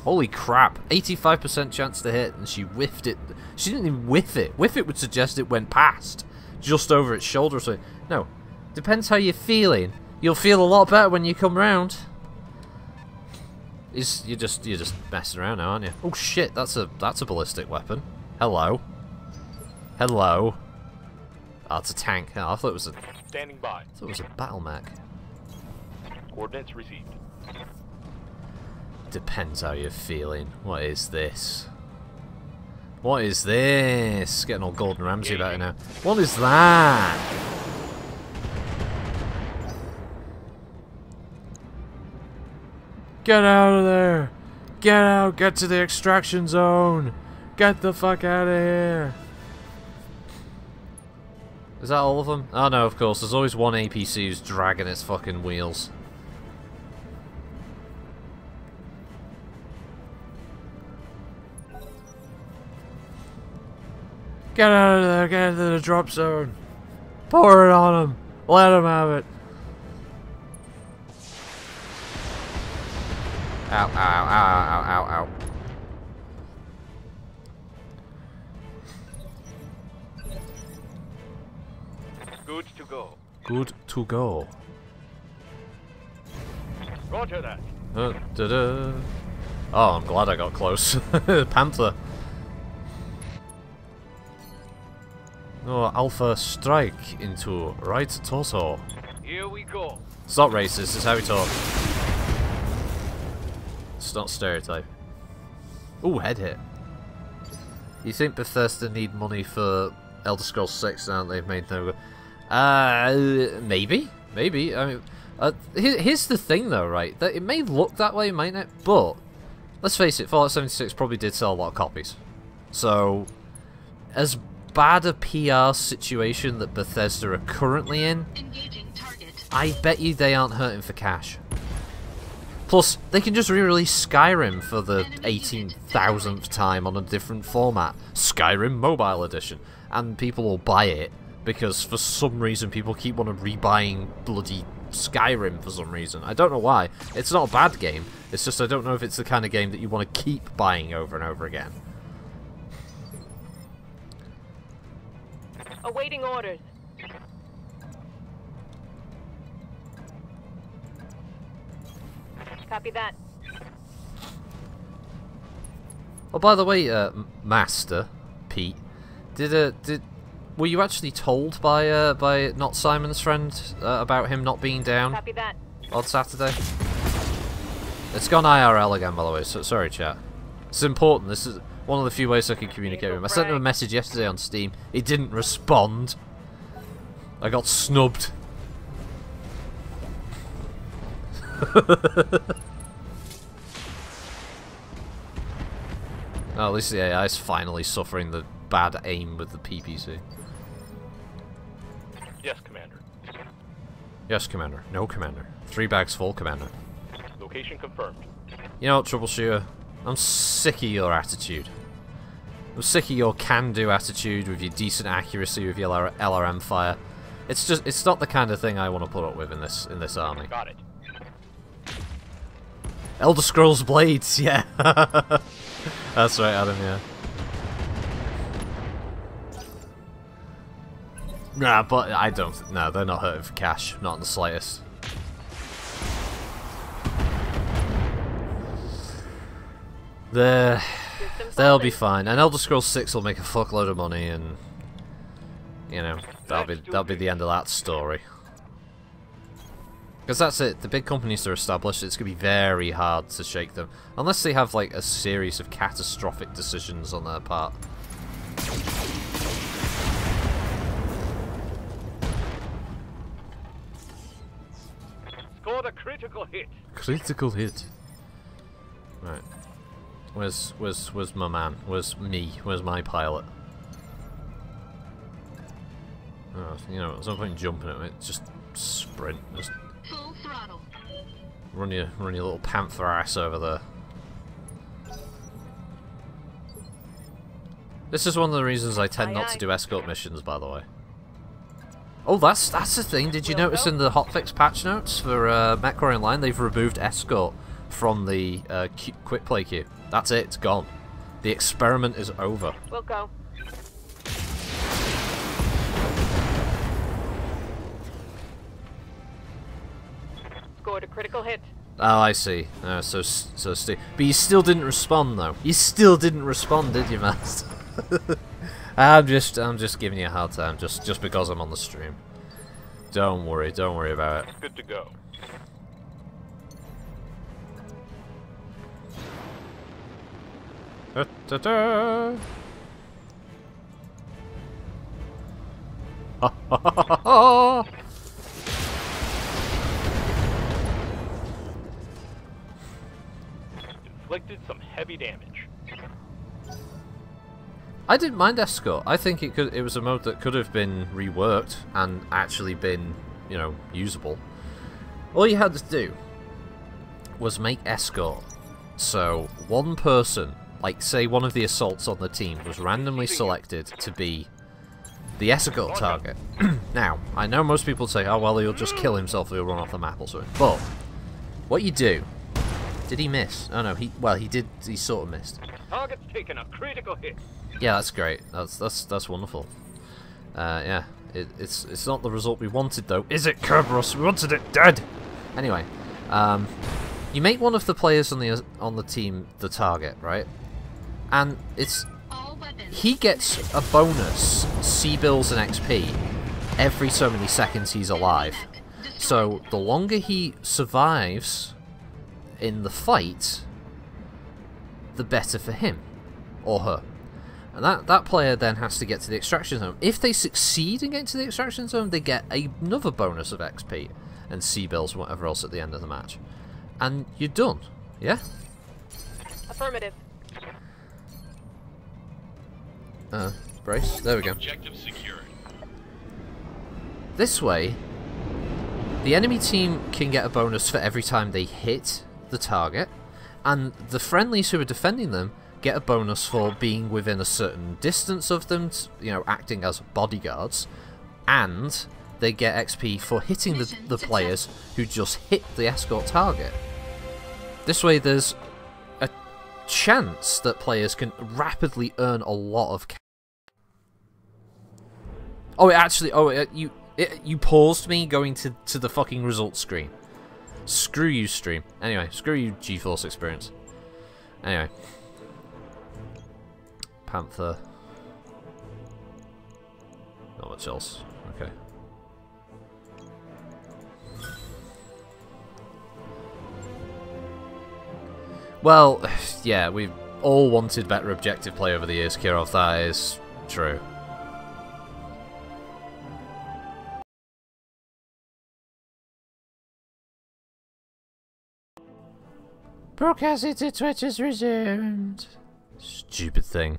Holy crap, 85% chance to hit, and she whiffed it. She didn't even whiff it. Whiff it would suggest it went past, just over its shoulder or something. No, depends how you're feeling. You'll feel a lot better when you come round. You're just messing around now, aren't you? Oh shit, that's a ballistic weapon. Hello. Hello. Oh, it's a tank. Oh, I thought it was Standing by. a battle mech. Coordinates received. Depends how you're feeling. What is this? What is this? Getting all Gordon Ramsay about it now. What is that? Get out of there! Get out! Get to the extraction zone! Get the fuck out of here! Is that all of them? Oh no, of course. There's always one APC who's dragging its fucking wheels. Get out of there! Get into the drop zone! Pour it on them! Let them have it! Ow, ow, ow, ow, ow, ow. Good to go. Good to go. Roger that. Da-da. Oh, I'm glad I got close. Panther. No, Alpha strike into right torso. Here we go. It's not racist, it's how we talk. It's not stereotype. Ooh, head hit. You think Bethesda need money for Elder Scrolls 6 now that they've made no... maybe. Maybe. I mean, here's the thing though, right? That it may look that way, mightn't it? But, let's face it, Fallout 76 probably did sell a lot of copies. So, as bad a PR situation that Bethesda are currently in, Engaging target. I bet you they aren't hurting for cash. Plus, they can just re-release Skyrim for the 18,000th time on a different format. Skyrim Mobile Edition. And people will buy it, because for some reason people keep wanting rebuying bloody Skyrim for some reason. I don't know why. It's not a bad game. It's just I don't know if it's the kind of game that you want to keep buying over and over again. Awaiting orders. Copy that. Oh, by the way, Master Pete, were you actually told by not Simon's friend about him not being down Copy that. on Saturday? It's gone IRL again, by the way. So sorry, chat. It's important. One of the few ways I can communicate with him. I sent him a message yesterday on Steam. He didn't respond. I got snubbed. Oh, at least the AI is finally suffering the bad aim with the PPC. Yes, Commander. Yes, Commander. No, Commander. 3 bags full, Commander. Location confirmed. You know what, Troubleshooter? I'm sick of your attitude. I'm sick of your can-do attitude with your decent accuracy with your LRM fire. It's not the kind of thing I want to put up with in this army. Got it. Elder Scrolls Blades, yeah. That's right, Adam, yeah. Nah, but I don't... No, they're not hurting for cash. Not in the slightest. They'll be fine. And Elder Scrolls 6 will make a fuckload of money and... You know, that'll be the end of that story. Because that's it. The big companies are established. It's going to be very hard to shake them. Unless they have, like, a series of catastrophic decisions on their part. Scored a critical hit. Critical hit. Right. Where's my man? Where's me? Where's my pilot? Oh, you know, there's no point in jumping at it. Just sprint. Just Full throttle. run your little panther ass over there. This is one of the reasons I tend not to do escort missions, by the way. Oh, that's the thing. Did you notice in the hotfix patch notes for MechWarrior Online, they've removed escort from the quick play queue. That's it. It's gone. The experiment is over. We'll go. Scored a critical hit. Oh, I see. So Steve, but you still didn't respond though. You still didn't respond, did you, Master? I'm just giving you a hard time, just because I'm on the stream. Don't worry about it. Good to go. Ta-ta-ta. Ha ha ha ha ha! Inflicted some heavy damage. I didn't mind escort. I think it was a mode that could have been reworked and actually been, you know, usable. All you had to do was make escort so one person, like say one of the assaults on the team, was randomly selected to be the escort target. Now, I know most people say, oh well, he'll just kill himself or he'll run off the map or something. But what you do... Did he miss? Oh no, he did. He sort of missed. Target's taken a critical hit. Yeah, that's great. That's wonderful. Yeah, it's not the result we wanted though, is it, Kerberos? We wanted it dead. Anyway, you make one of the players on the team the target, right? And he gets a bonus C-bills and XP every so many seconds he's alive. So the longer he survives in the fight, the better for him or her. And that player then has to get to the extraction zone. If they succeed in getting to the extraction zone, they get another bonus of XP and C-bills and whatever else at the end of the match. And you're done. Yeah? Affirmative. Brace. There we go. Objective secured. This way, the enemy team can get a bonus for every time they hit the target, and the friendlies who are defending them get a bonus for being within a certain distance of them, you know, acting as bodyguards, and they get XP for hitting the players who just hit the escort target. This way there's a chance that players can rapidly earn a lot of cash. Oh, it actually... Oh, you paused me going to the fucking results screen. Screw you, stream. Anyway, screw you, GeForce Experience. Anyway. Panther. Not much else. Okay. Well, yeah, all wanted better objective play over the years, Kirov. That is true. Broadcasting to Twitch is resumed. Stupid thing.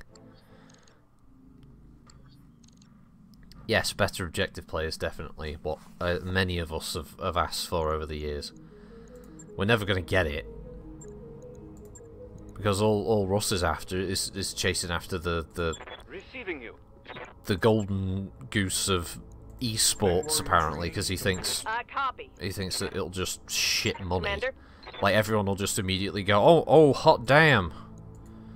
Yes, better objective play is definitely what many of us have asked for over the years. We're never going to get it. Because all Russ is after is chasing after Receiving you. the golden goose of esports, apparently, because he thinks Copy. that it'll just shit money. Commander? Like everyone will just immediately go, oh, hot damn,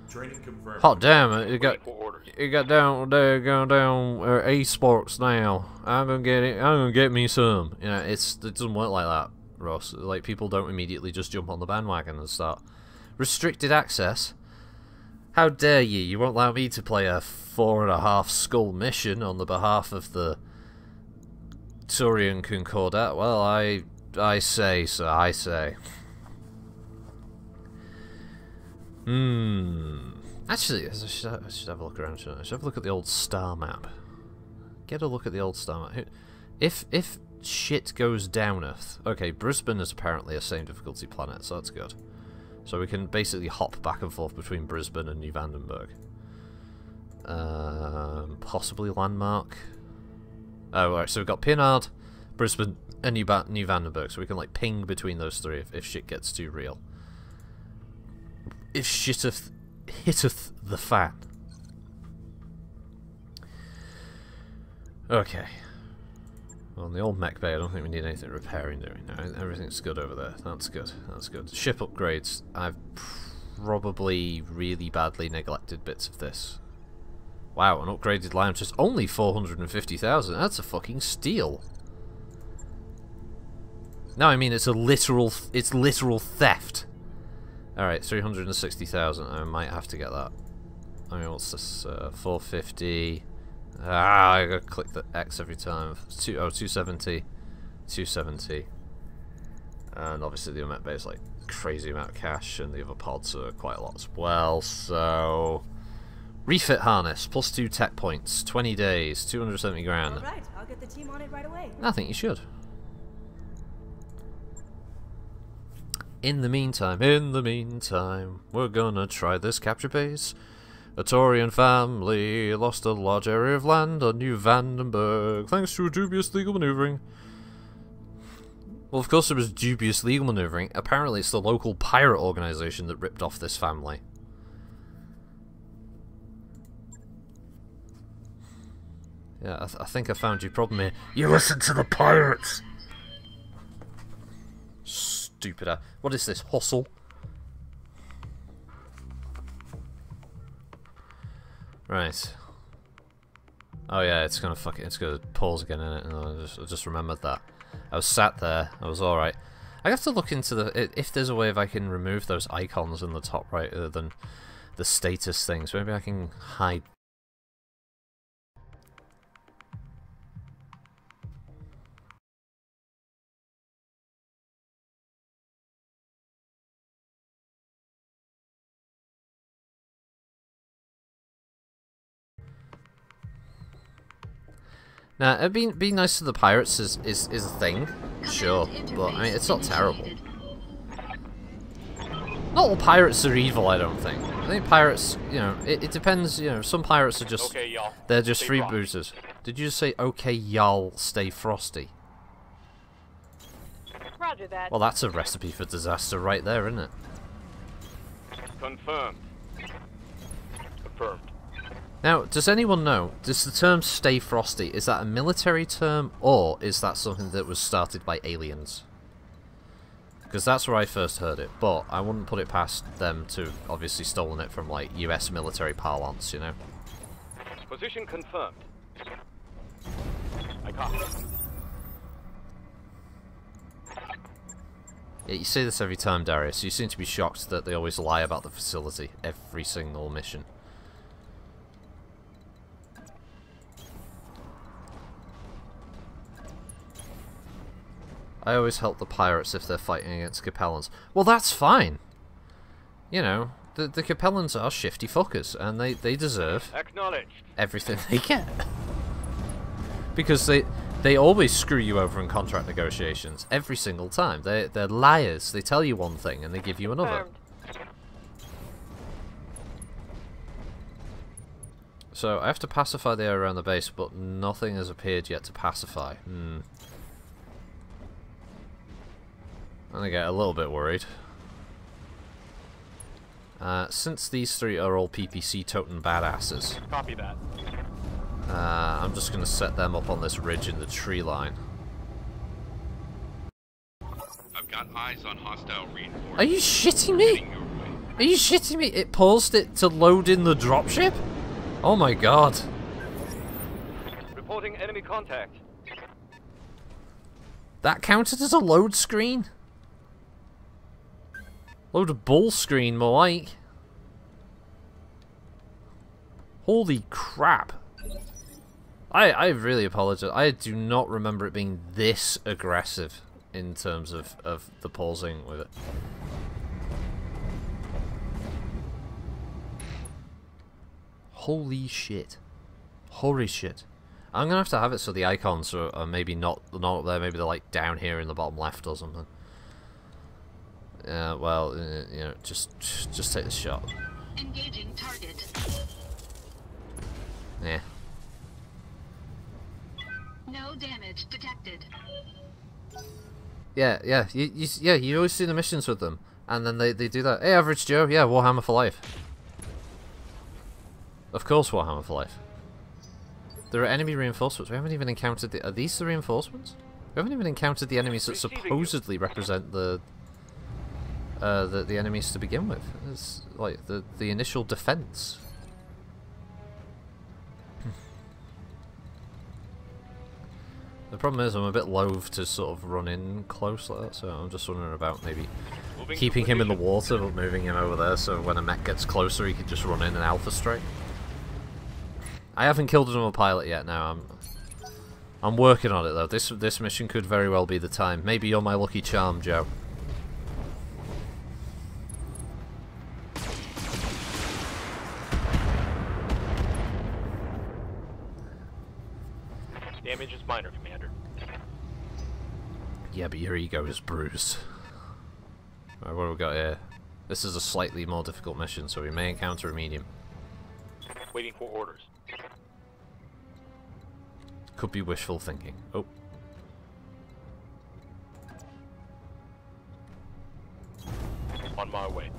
Training confirmed. hot damn, it got down esports now. I'm gonna get it. I'm gonna get me some. You know, it doesn't work like that, Ross. Like people don't immediately just jump on the bandwagon and start restricted access. How dare you? You won't allow me to play a 4.5 skull mission on the behalf of the Taurian Concordat. Well, I say so. I say. Actually, I should have a look around. I should have a look at the old star map. Get a look at the old star map. If shit goes downeth. Okay, Brisbane is apparently a same difficulty planet, so that's good. So we can basically hop back and forth between Brisbane and New Vandenberg. Possibly landmark. Oh, right. So we've got Pinard, Brisbane, and New Vandenberg. So we can like ping between those three if shit gets too real. If shit hitteth the fan. Okay. Well, in the old mech bay, I don't think we need anything repairing, do we? No, everything's good over there. That's good. That's good. Ship upgrades. I've probably really badly neglected bits of this. Wow, an upgraded line just only 450,000. That's a fucking steal. No, I mean it's literal theft. All right, 360,000. I might have to get that. I mean, what's this? 450. I gotta click the X every time. 270. 270. And obviously the Met Bay is like crazy amount of cash, and the other pods are quite a lot as well. So refit harness +2 tech points, 20 days, 270 grand. All right, I'll get the team on it right away. I think you should. In the meantime, we're gonna try this capture base. A Taurian family lost a large area of land on New Vandenberg thanks to a dubious legal maneuvering. Well, of course there was dubious legal maneuvering. Apparently it's the local pirate organization that ripped off this family. Yeah, I think I found your problem here. You listen to the pirates! Stupid. What is this? Hustle? Right. Oh yeah, it's gonna pause again in it. And I just remembered that. I was sat there. I was all right. I have to look into if there's a way if I can remove those icons in the top right other than the status things. Maybe I can hide. Now, being nice to the pirates is a thing, sure, but I mean it's not terrible. Not all pirates are evil, I don't think. I think pirates, you know, it depends. You know, some pirates are just they're just freebooters. Did you just say okay, y'all, stay frosty? Roger that. Well, that's a recipe for disaster right there, isn't it? Confirmed. Confirmed. Now, does anyone know, does the term stay frosty, is that a military term, or is that something that was started by aliens? Because that's where I first heard it, but I wouldn't put it past them to obviously stolen it from, like, US military parlance, you know? Position confirmed. I copy. Yeah, you say this every time, Darius. You seem to be shocked that they always lie about the facility, every single mission. I always help the pirates if they're fighting against Capellans. Well, that's fine. You know, the Capellans are shifty fuckers, and they deserve Acknowledged. everything they get. Because they always screw you over in contract negotiations, every single time. They're liars. They tell you one thing and they give you another. Confirmed. So I have to pacify the area around the base, but nothing has appeared yet to pacify. I'm gonna get a little bit worried. Since these three are all PPC totem badasses, Copy that. I'm just gonna set them up on this ridge in the tree line. I've got eyes on hostile reinforcements. Are you shitting me? Heading your way. Are you shitting me? It paused it to load in the dropship? Oh my god. Reporting enemy contact. That counted as a load screen? Load a bull screen, more like. Holy crap. I really apologize. I do not remember it being this aggressive in terms of the pausing with it. Holy shit. Holy shit. I'm gonna have to have it so the icons are maybe not up there, maybe they're like down here in the bottom left or something. Yeah, well, you know, just take the shot. Engaging target. Yeah. No damage detected. Yeah, you always see the missions with them, and then they do that. Hey, Average Joe, yeah, Warhammer for life. Of course, Warhammer for life. There are enemy reinforcements. We haven't even encountered the... Are these the reinforcements? We haven't even encountered the enemies that supposedly represent the enemies to begin with. It's like the initial defense. The problem is I'm a bit loath to sort of run in close like that, so I'm just wondering about maybe keeping him in the water but moving him over there so when a mech gets closer he can just run in and alpha strike. I haven't killed another pilot yet now. I'm working on it though. This mission could very well be the time. Maybe you're my lucky charm, Joe. Damage is minor, Commander. Yeah, but your ego is bruised. Alright, what have we got here? This is a slightly more difficult mission, so we may encounter a medium. Waiting for orders. Could be wishful thinking. Oh. On my way.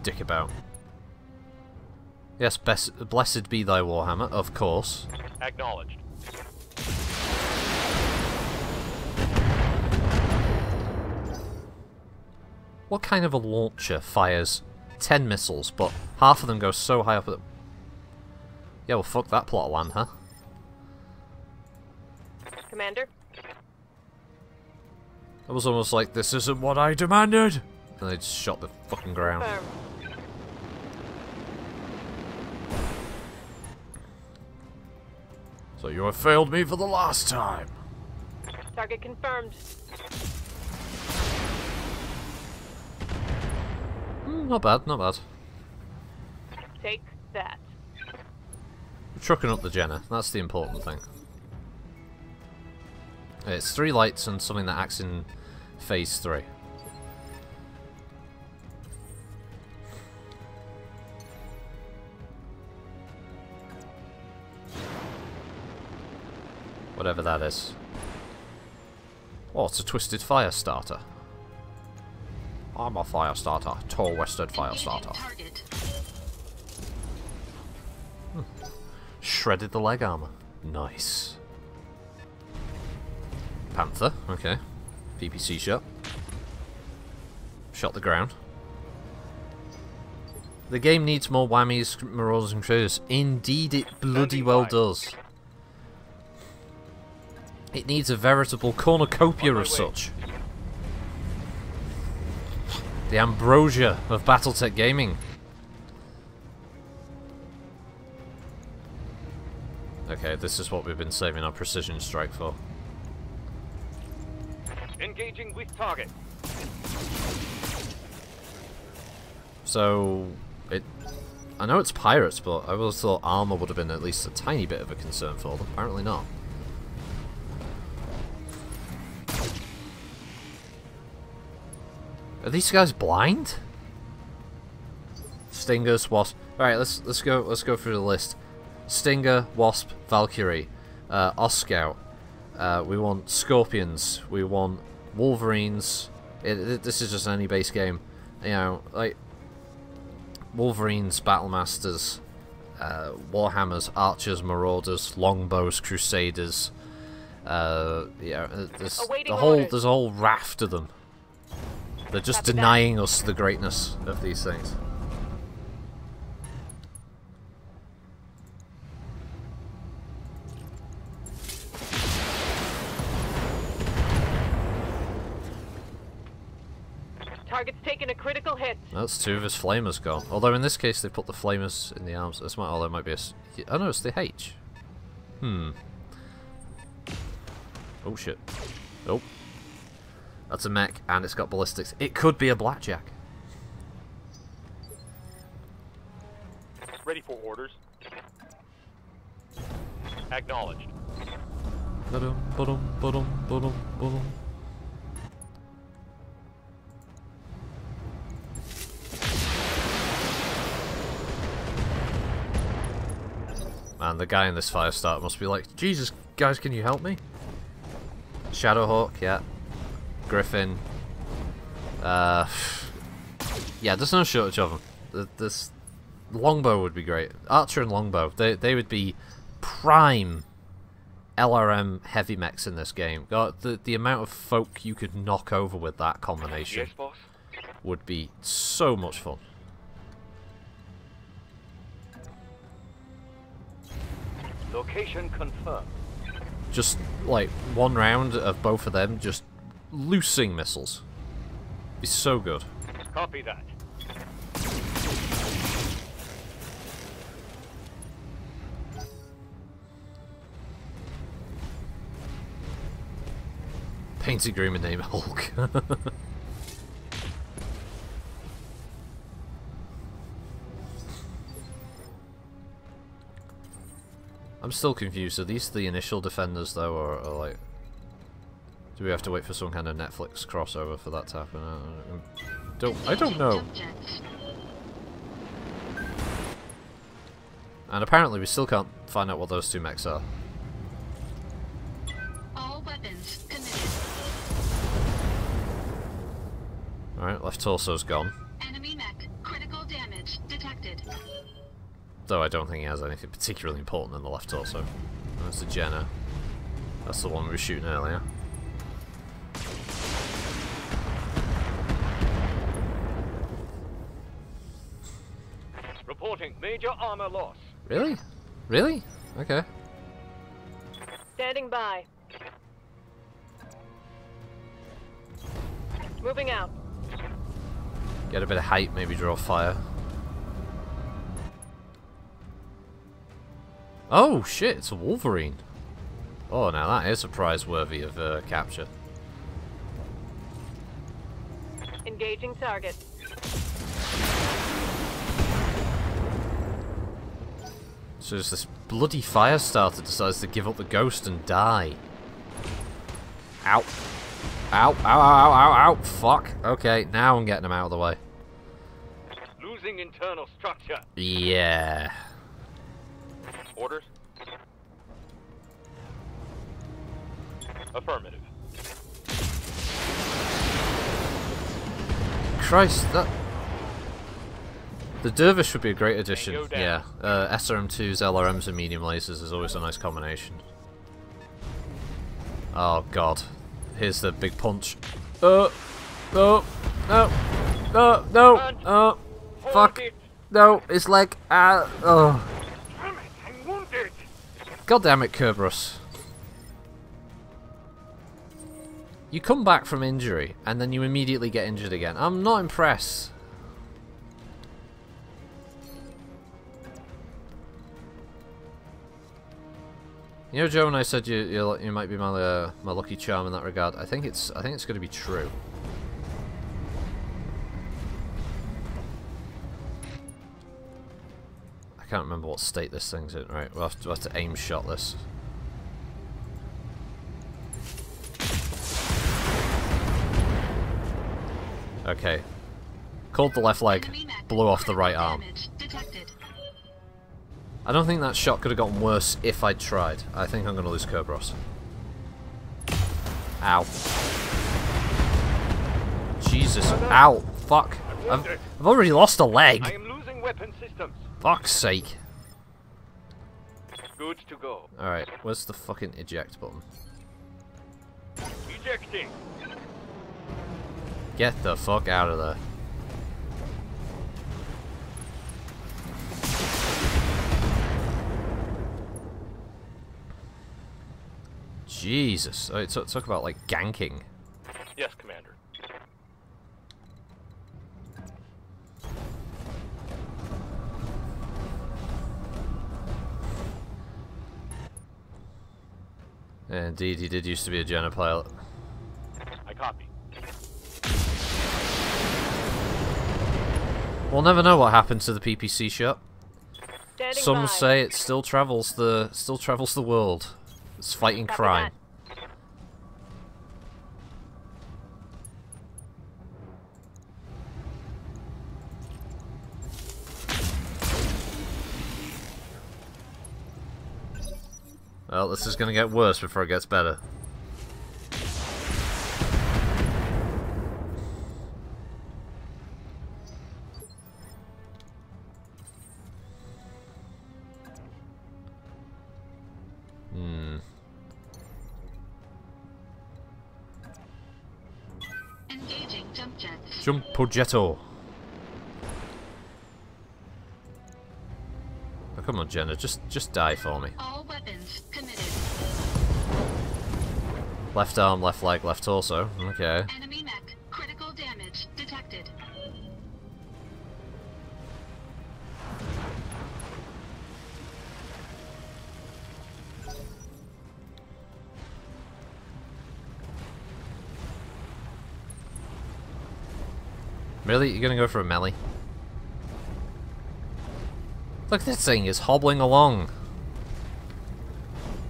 Dick about. Yes, blessed be thy Warhammer, of course. Acknowledged. What kind of a launcher fires 10 missiles, but half of them go so high up at the... Yeah, well, fuck that plot of land, huh? Commander? It was almost like, this isn't what I demanded! And they just shot the fucking ground. Confirmed. So you have failed me for the last time! Target confirmed. Not bad, not bad. Take that. We're trucking up the Jenner, that's the important thing. It's 3 lights and something that acts in phase 3. Whatever that is. Oh, it's a twisted fire starter. I'm a fire starter. Twisted fire starter. Shredded the leg armor. Nice. Panther, okay. PPC shot. Shot the ground. The game needs more whammies, marauders and cruisers. Indeed it bloody well does. It needs a veritable cornucopia of such. The ambrosia of Battletech gaming. Okay, this is what we've been saving our precision strike for. Engaging with target. So, I know it's pirates, but I always thought armor would have been at least a tiny bit of a concern for them. Apparently not. Are these guys blind? Stingers, Wasp. Alright, let's go through the list. Stinger, Wasp, Valkyrie, Oscout. We want Scorpions. We want Wolverines. This is just any base game. You know, like Wolverines, Battlemasters, Warhammers, Archers, Marauders, Longbows, Crusaders. Yeah, there's a whole raft of them. They're just denying us the greatness of these things. Target's taking a critical hit. That's 2 of his flamers gone. Although in this case they put the flamers in the arms. This might, although it might be a. Oh no, it's the H. Oh shit. Oh. That's a mech and it's got ballistics. It could be a blackjack. Ready for orders. Acknowledged. Ba-dum, ba-dum, ba-dum, ba-dum, ba-dum. Man, the guy in this fire start must be like, Jesus, guys, can you help me? Shadowhawk, yeah. Griffin. Yeah, there's no shortage of them. This longbow would be great. Archer and longbow, they would be prime LRM heavy mechs in this game. God, the amount of folk you could knock over with that combination Yes, boss. would be so much fun. Location confirmed. Just like one round of both of them just loosing missiles. Be so good. Copy that. Painted green with name Hulk. I'm still confused. Are these the initial defenders though, or like, do we have to wait for some kind of Netflix crossover for that to happen? I don't know. And apparently we still can't find out what those 2 mechs are. All weapons committed. Alright, left torso's gone. Enemy mech. Critical damage detected. Though I don't think he has anything particularly important in the left torso. That's the Jenna. That's the one we were shooting earlier. Reporting major armor loss. Really? Really? Okay. Standing by. Moving out. Get a bit of height, maybe draw fire. Oh shit, it's a Wolverine. Oh, now that is a prize worthy of capture. Engaging target. So as this bloody fire starter decides to give up the ghost and die. Ow. Ow, ow, ow, ow, ow, fuck. Okay, now I'm getting him out of the way. Losing internal structure. Yeah. Orders. Affirmative. Christ, that... The Dervish would be a great addition. Tango down. Yeah. SRM2s, LRMs and medium lasers is always a nice combination. Oh god. Here's the big punch. No, no, no, no, fuck, no, it's like, oh. Damn it, I'm wounded. God damn it, Kerberos. You come back from injury, and then you immediately get injured again. I'm not impressed. You know, Joe, when I said you might be my my lucky charm in that regard, I think it's going to be true. can't remember what state this thing's in. Right, we'll have to aim shot this. Okay. Called the left leg, blew off the right arm. I don't think that shot could have gotten worse if I'd tried. I think I'm going to lose Kerberos. Ow. Jesus. Ow. Fuck. I've already lost a leg. I am losing weapon systems. Fuck's sake. Good to go. Alright, where's the fucking eject button? Ejecting. Get the fuck out of there. Jesus. Oh, talk about like ganking. Yes, Commander. Indeed, he did used to be a Jenna pilot. I copy. We'll never know what happened to the PPC shot. Standing Some by. say it still travels the world. It's fighting Copy crime. Well, this is going to get worse before it gets better. Engaging jump jets. Jumpo Jetto. Oh, come on, Jenna, just die for me. All weapons committed. Left arm, left leg, left torso. Okay. Enemy mech. Critical damage detected. Really? You're gonna go for a melee? Look, this thing is hobbling along.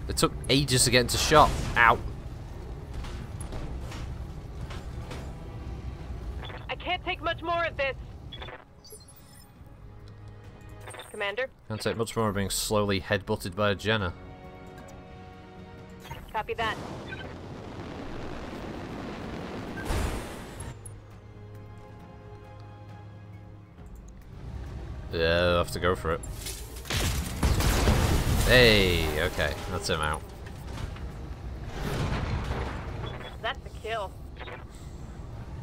It took ages to get into shot. Ow. I can't take much more of this. Commander, Can't take much more of being slowly headbutted by a Jenna. copy that. Yeah, I'll have to go for it. Hey, okay, that's him out. That's a kill.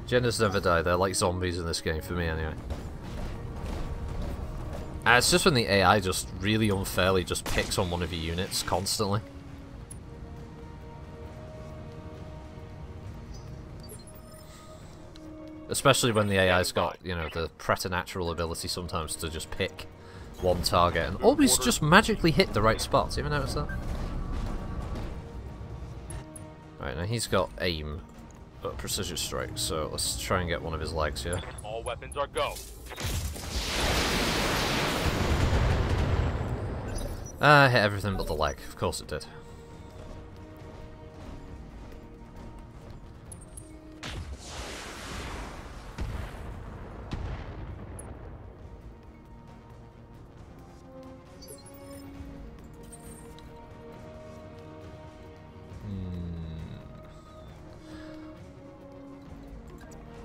Jennas never die, they're like zombies in this game, for me anyway. It's just when the AI just really unfairly just picks on one of your units constantly. Especially when the AI's got, you know, the preternatural ability sometimes to just pick one target and always just magically hit the right spots. You ever notice that? Right, now he's got aim, but precision strike, so let's try and get one of his legs here. All weapons are go. Hit everything but the leg. Of course it did.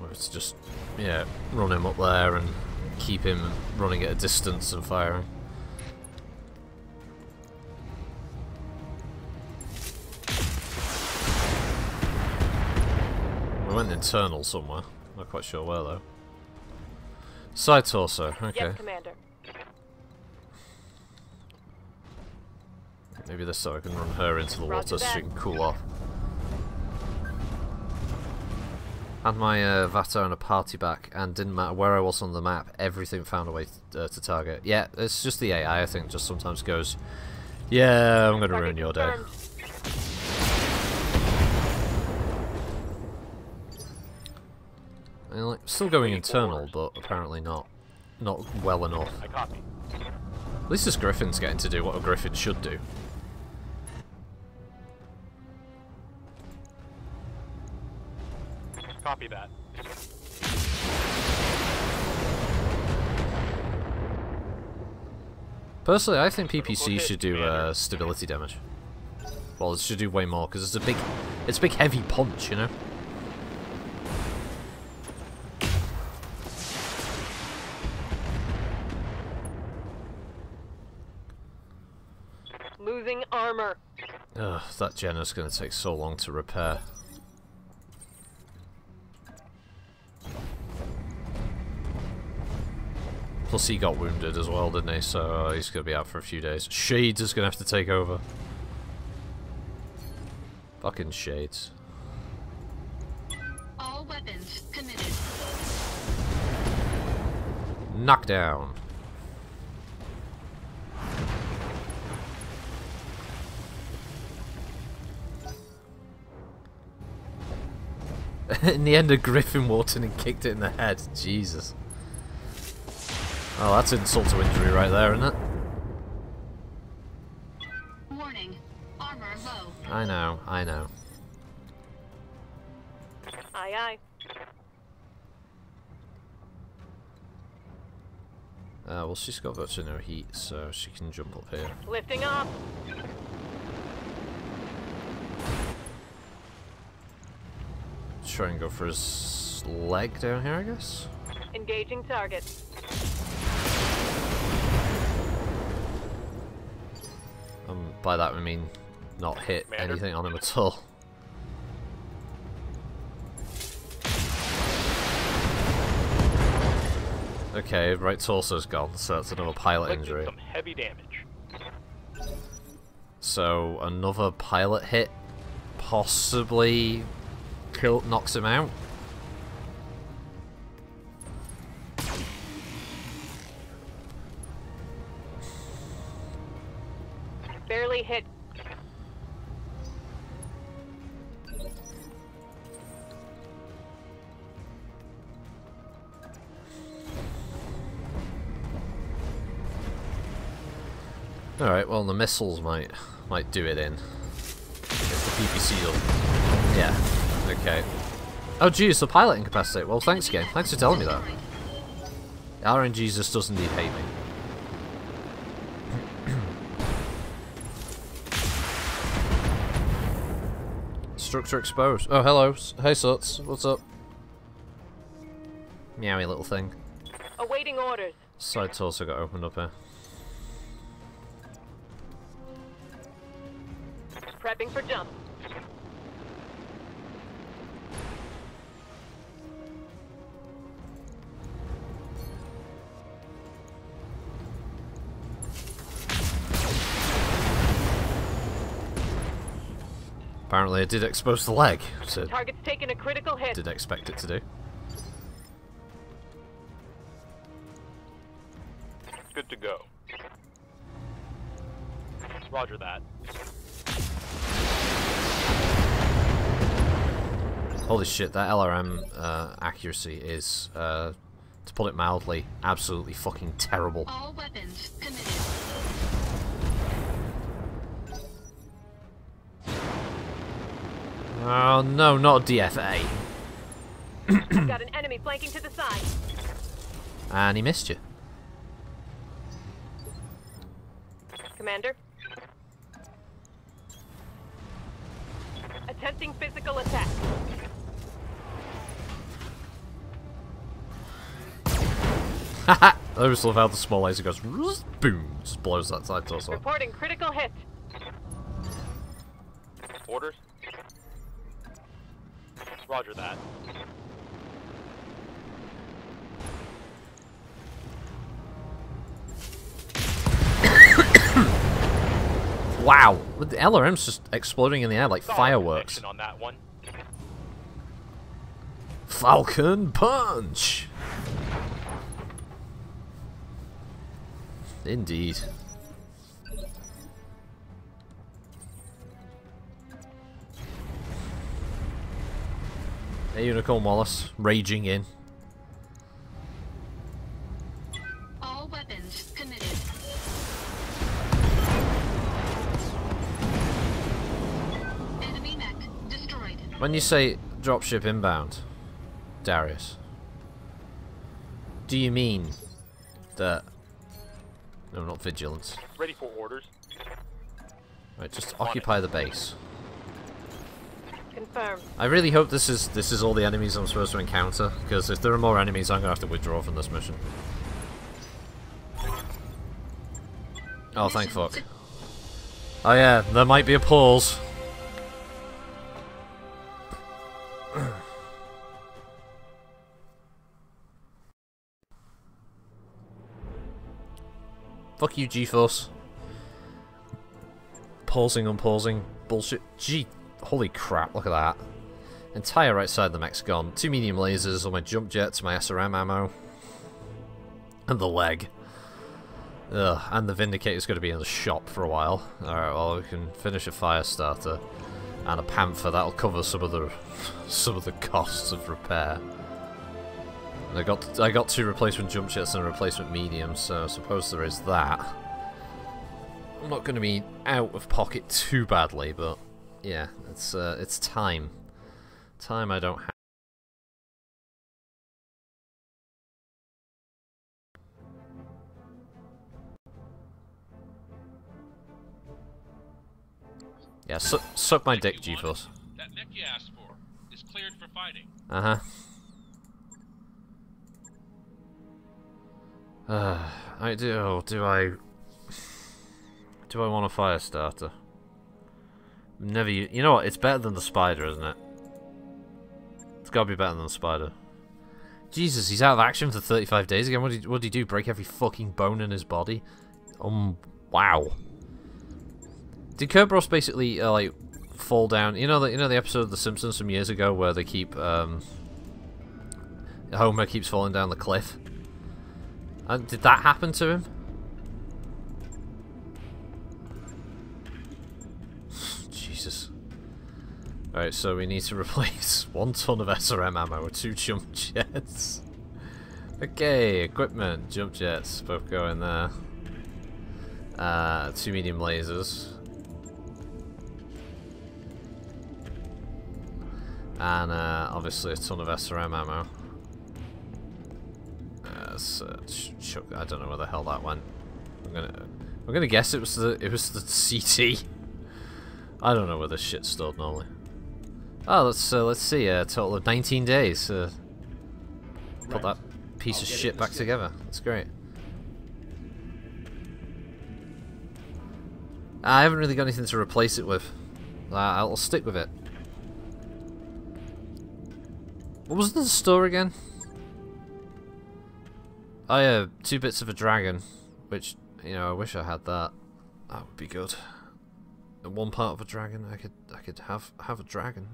Let's just, yeah, run him up there and keep him running at a distance and firing. We went internal somewhere. Not quite sure where though. Side torso, okay. Yes, Commander. Maybe this so I can run her into the water so she can cool off. Had my Vata and a party back, and didn't matter where I was on the map, everything found a way to target. Yeah, it's just the AI, I think, just sometimes goes, yeah, I'm going to ruin your day. And, like, still going internal, but apparently not well enough. I copy. At least this Griffin's getting to do what a Griffin should do. Copy that. Personally, I think PPC should do stability damage. Well, it should do way more because it's a big heavy punch, you know. Losing armor. Ugh, that Jenna's gonna take so long to repair. Plus he got wounded as well, didn't he? So he's gonna be out for a few days. Shades is gonna have to take over. Fucking Shades. All weapons committed. Knockdown. In the end, a Griffin walked in and kicked it in the head. Jesus. Oh, that's insult to injury right there, isn't it? Warning. Armor low. I know, I know. Aye, aye. Well, she's got virtually no heat, so she can jump up here. Lifting off. Try and go for his leg down here, I guess? Engaging target. By that we mean not hit Commander. anything on him at all. Okay, right torso's gone, so that's another pilot Inflicted injury. some heavy damage. So another pilot hit possibly knocks him out. Barely hit. Alright, well the missiles might do it in. If the PPC doesn't. Yeah, okay. Oh geez, the pilot incapacitate. Well thanks game, thanks for telling me that. RNG just does indeed hate me. Structure exposed. Oh hello, hey Suts, what's up? Meowy little thing. Awaiting orders. Side torso got opened up here. Prepping for jump. Apparently it did expose the leg, so Target's taken a critical hit. did expect it to do. Good to go. Roger that. Holy shit, that LRM accuracy is, to put it mildly, absolutely fucking terrible. All weapons committed. Oh no, not DFA. Got an enemy flanking to the side. And he missed you. Commander. Attempting physical attack. Haha! I just love how the small laser goes, boom, just blows that side torso. Reporting critical hit. Orders. Roger that. Wow, with the LRM's just exploding in the air like Solid fireworks. connection on that one. Falcon Punch! Indeed. Hey, Unicorn Wallace, raging in. All weapons committed. When you say dropship inbound, Darius, do you mean that... No, not vigilance. Ready for orders. Right, just occupy the base. Confirmed. I really hope this is all the enemies I'm supposed to encounter, because if there are more enemies, I'm gonna have to withdraw from this mission. Oh, thank fuck. Oh yeah, there might be a pause. Fuck you, G-Force. Pausing, unpausing, bullshit. Gee, holy crap, look at that. Entire right side of the mech's gone. 2 medium lasers, all my jump jets, my SRM ammo. And the leg. Ugh, and the Vindicator's going to be in the shop for a while. Alright, well, we can finish a fire starter. And a Panther, that'll cover some of the costs of repair. I got 2 replacement jump jets and a replacement medium, so I suppose there is that. I'm not going to be out of pocket too badly, but yeah, it's time. Time I don't have. Yeah, suck my dick, G-Force. That mech you asked for is cleared for fighting. Uh-huh. Do I want a fire starter? Never. You know what? It's better than the spider, isn't it? It's got to be better than the spider. Jesus, he's out of action for 35 days again. What did he do? Break every fucking bone in his body? Wow. Did Kerberos basically like fall down? You know the episode of The Simpsons from years ago where they keep Homer keeps falling down the cliff. Did that happen to him? Jesus. Alright, so we need to replace 1 ton of SRM ammo with 2 jump jets. Okay, equipment, jump jets, both go in there. 2 medium lasers. And obviously a ton of SRM ammo. I don't know where the hell that went. I'm gonna guess it was the CT. I don't know where this shit's stored normally. Oh, let's see. A total of 19 days. Put that piece of shit back together. That's great. I haven't really got anything to replace it with. I'll stick with it. What was the store again? Oh yeah, 2 bits of a dragon, which, you know, I wish I had that. That would be good. And 1 part of a dragon, I could have a dragon.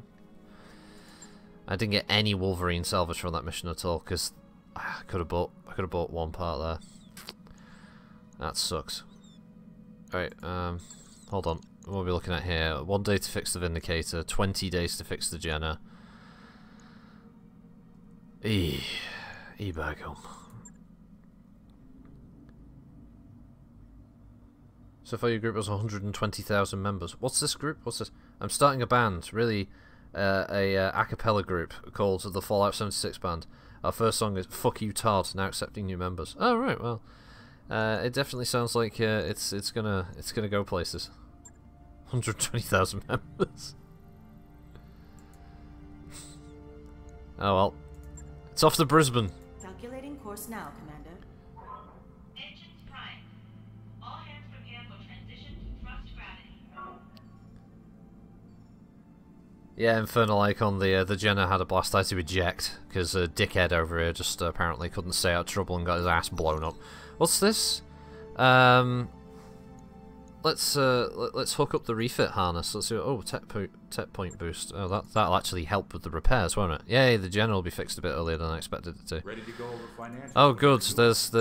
I didn't get any Wolverine salvage from that mission at all because I could have bought 1 part there. That sucks. Alright, hold on. What are we looking at here? 1 day to fix the Vindicator, 20 days to fix the Jenner. Back home. So far your group has 120,000 members. What's this group? What's this? I'm starting a band, really, a cappella group called the Fallout 76 Band. Our first song is "Fuck You Todd," now accepting new members. Oh right, well, it definitely sounds like it's gonna go places. 120,000 members. Oh well, it's off to Brisbane. Calculating course now, Commander. Engines prime. All hands prepare for transition to thrust gravity. Yeah, Infernal Icon, the Jenner had a blast out to eject because a dickhead over here just apparently couldn't stay out of trouble and got his ass blown up. What's this? Let's hook up the refit harness. Let's see. Oh, tech point boost. Oh, that'll actually help with the repairs, won't it? Yay, the Jenner will be fixed a bit earlier than I expected it to. Ready to go over financials? Oh, good. There's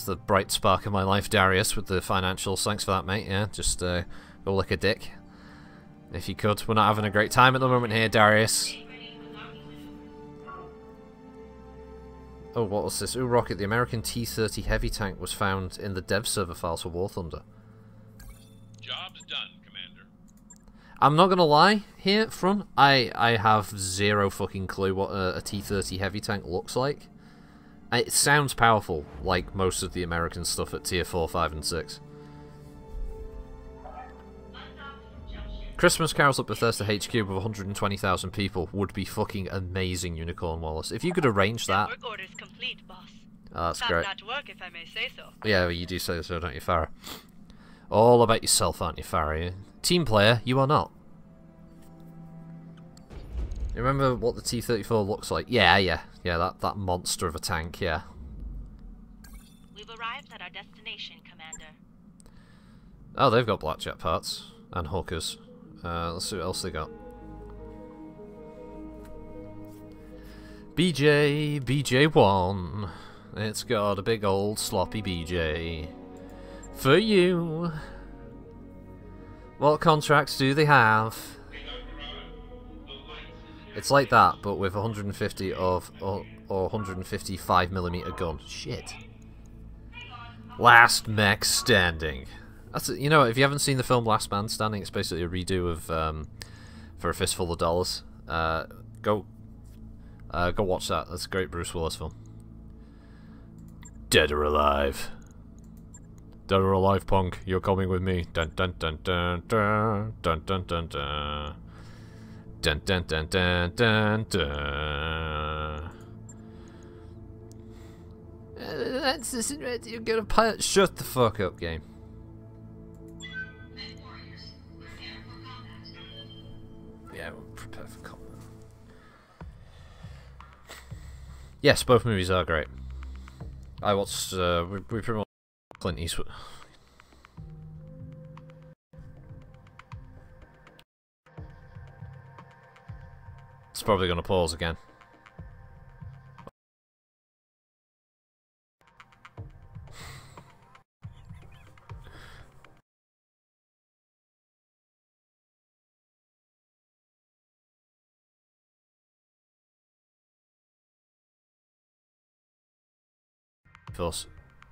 the bright spark of my life, Darius, with the financials. Thanks for that, mate. Yeah, just go lick a dick. If you could. We're not having a great time at the moment here, Darius. Oh, what was this? Ooh, Rocket, the American T-30 heavy tank was found in the dev server files for War Thunder. Job's done, Commander. I'm not gonna lie, here front, I have zero fucking clue what a T-30 heavy tank looks like. It sounds powerful, like most of the American stuff at tier 4, 5, and 6. Christmas carols at Bethesda HQ with 120,000 people would be fucking amazing, Unicorn Wallace. If you could arrange that... Work order's complete, boss. Oh, that's great. Top-notch work, if I may say so. Yeah, well, you do say so, don't you, Farah? All about yourself, aren't you, Farah? Team player, you are not. You remember what the T-34 looks like? Yeah, that monster of a tank, yeah. We've arrived at our destination, Commander. Oh, they've got blackjack parts. And hookers. Let's see what else they got. BJ1. It's got a big old sloppy BJ. For you. What contracts do they have? It's like that, but with 150 of or 155mm gun. Shit. Last Mech Standing. That's it. You know, if you haven't seen the film Last Man Standing, it's basically a redo of For a Fistful of Dollars. Go watch that. That's a great Bruce Willis film. Dead or Alive. Dead or Alive, punk. You're coming with me. Dun dun dun dun dun dun dun dun dun. Dun dun dun dun dun dun. You're gonna pilot. Shut the fuck up, game. Yeah, we'll prepare for combat. Yes, both movies are great. I watched. We pretty much Clint Eastwood. It's probably going to pause again.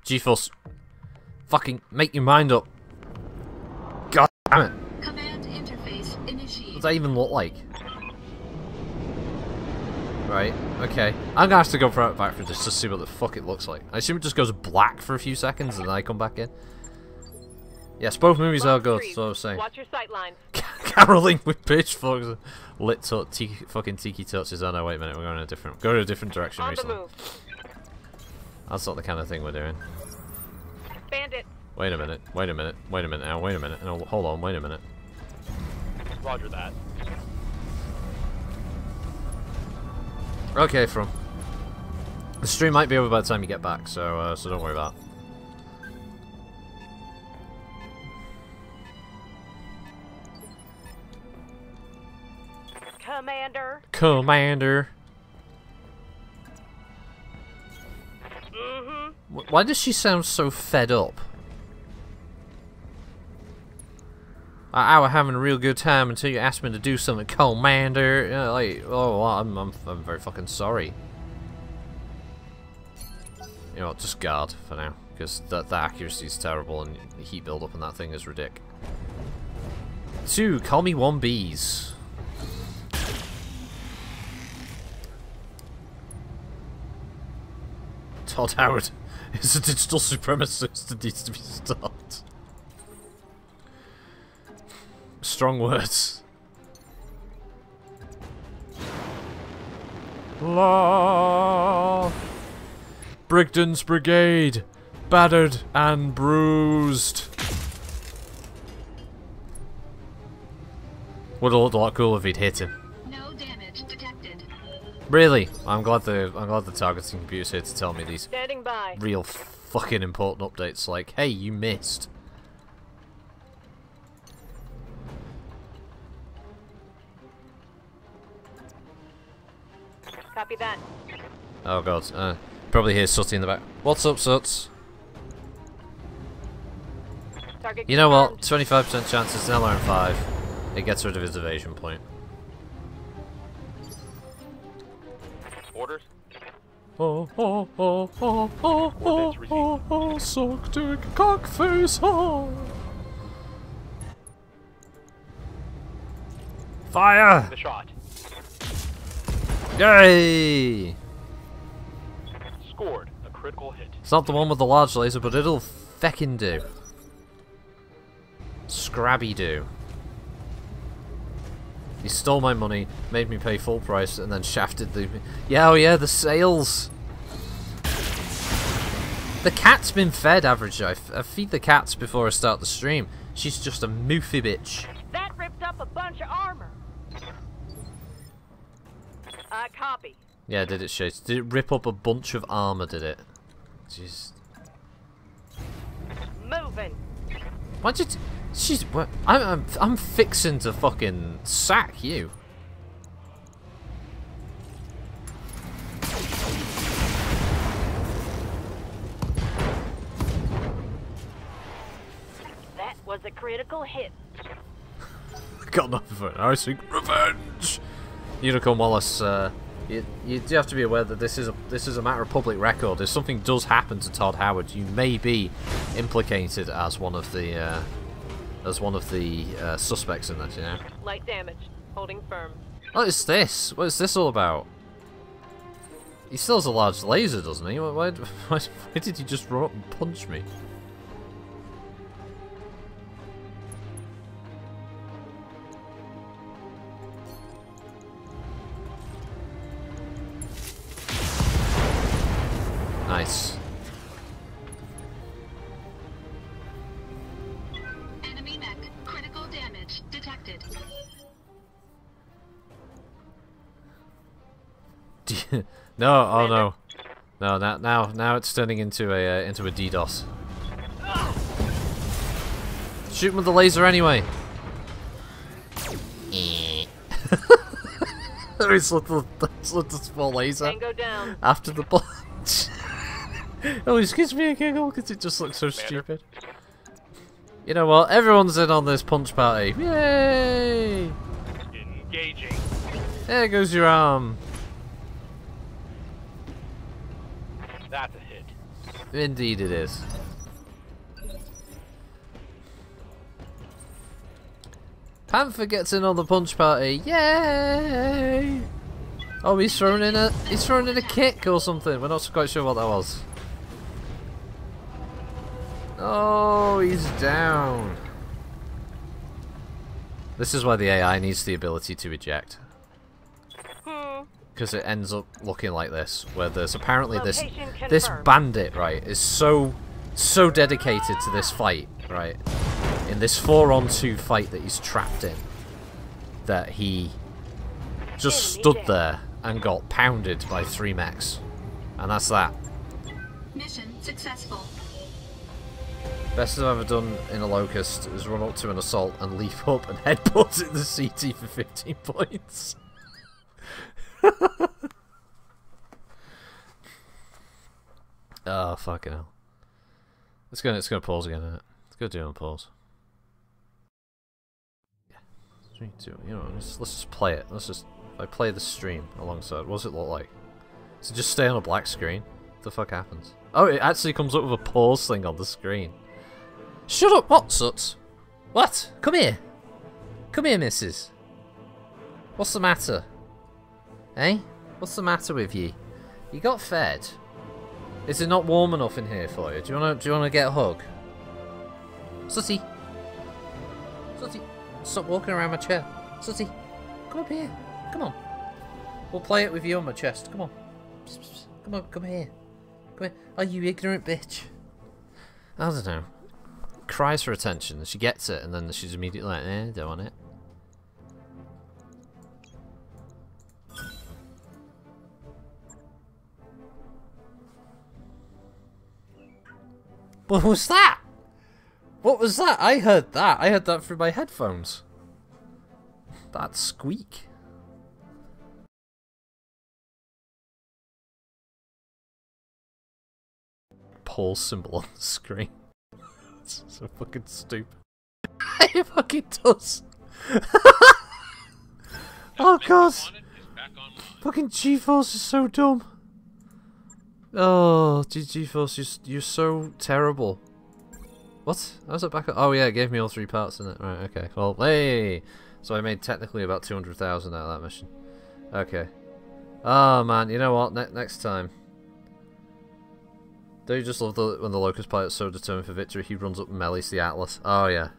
GeForce. Fucking make your mind up. God damn it. Command interface initiated. What does that even look like? Right, okay. I'm gonna have to go back for this to see what the fuck it looks like. I assume it just goes black for a few seconds and then I come back in. Yes, both movies are good, so I was saying. Watch your sight lines. Caroling with pitchforks. Lit fucking tiki touches. Oh no, wait a minute, we're going in a different direction On the recently. move. That's not the kind of thing we're doing. Bandit. Wait a minute now, wait a minute. No, hold on, wait a minute. Roger that. Okay, from. The stream might be over by the time you get back, so don't worry about Commander. Commander. Mm-hmm. Why does she sound so fed up? I was having a real good time until you asked me to do something, Commander. You know, like, oh, I'm very fucking sorry. You know what, just guard for now, because the accuracy is terrible and the heat build-up on that thing is ridiculous. 2, call me 1Bs. Todd Howard is a digital supremacist that needs to be stopped. Strong words. La. Brigdon's Brigade, battered and bruised. Would have looked a lot cooler if he'd hit him. No damage detected. Really? I'm glad the targeting computer's here to tell me these Standing by. real fucking important updates. Like, hey, you missed. Copy that. Oh god, probably hear Sooty in the back. What's up, Soots? Target You know what? confirmed. 25% chance it's an LRM5. It gets rid of his evasion point. Orders? Suck dick, cockface, Fire! The shot. Yay! Scored a critical hit. It's not the one with the large laser, but it'll feckin' do. Scrabby do. He stole my money, made me pay full price, and then shafted the... Yeah, oh yeah, the sales! The cat's been fed, Average. I feed the cats before I start the stream. She's just a moofy bitch. That ripped up a bunch of armor. I copy. Yeah, did it, Chase? Did it rip up a bunch of armor, did it? Jeez. Moving. Why'd you... She's... What? I'm fixing to fucking sack you. That was a critical hit. Got nothing for it. I think revenge. Unicorn Wallace, you do have to be aware that this is a matter of public record. If something does happen to Todd Howard, you may be implicated as one of the suspects in this. You know. Light damage. Holding firm. What is this? What is this all about? He still has a large laser, doesn't he? Why did he just run up and punch me? Nice. Enemy mech. Critical damage detected. No, oh no. No, now it's turning into a DDoS. Shoot him with the laser anyway. It's the small laser Tango down. after the punch. It always gives me a giggle because it just looks so stupid. You know what? Everyone's in on this punch party. Yay! Engaging. There goes your arm. That's a hit. Indeed it is. Panther gets in on the punch party. Yay! Oh, he's thrown in a kick or something. We're not quite sure what that was. Oh, he's down. This is why the AI needs the ability to eject. Because it ends up looking like this, where there's apparently this bandit, right, is so dedicated to this fight, right, in this 4-on-2 fight that he's trapped in, that he just stood there and got pounded by 3 mechs, and that's that. Mission successful. Best I've ever done in a Locust is run up to an assault and leap up and headbutt at the CT for 15 points. Oh, fucking hell. It's gonna pause again, isn't it? It's gonna do it on pause. Yeah. 3, 2, you know, let's just play it. I play the stream alongside. What does it look like? So just stay on a black screen? What the fuck happens? Oh, it actually comes up with a pause thing on the screen. Shut up, what, Suts? What? Come here. Come here, missus. What's the matter? Eh? What's the matter with you? You got fed? Is it not warm enough in here for you? Do you wanna get a hug? Sooty! Sooty! Stop walking around my chair. Sooty! Come up here. Come on. We'll play it with you on my chest. Come on. Psst, psst. Come on, come here. Come here. Oh, you ignorant bitch. I don't know. Cries for attention. She gets it and then she's immediately like, don't want it. What was that? What was that? I heard that. I heard that through my headphones. That squeak. Pause symbol on the screen. It's so fucking stupid. It fucking does. Oh god. Fucking G-Force is so dumb. Oh, G-Force, you're so terrible. What? How's it back up? Oh yeah, it gave me all 3 parts in it. Right, okay. Well, hey! So I made technically about 200,000 out of that mission. Okay. Oh man, you know what? Next time. Don't you just love when the Locust Pilot's so determined for victory, he runs up and melees the Atlas? Oh yeah.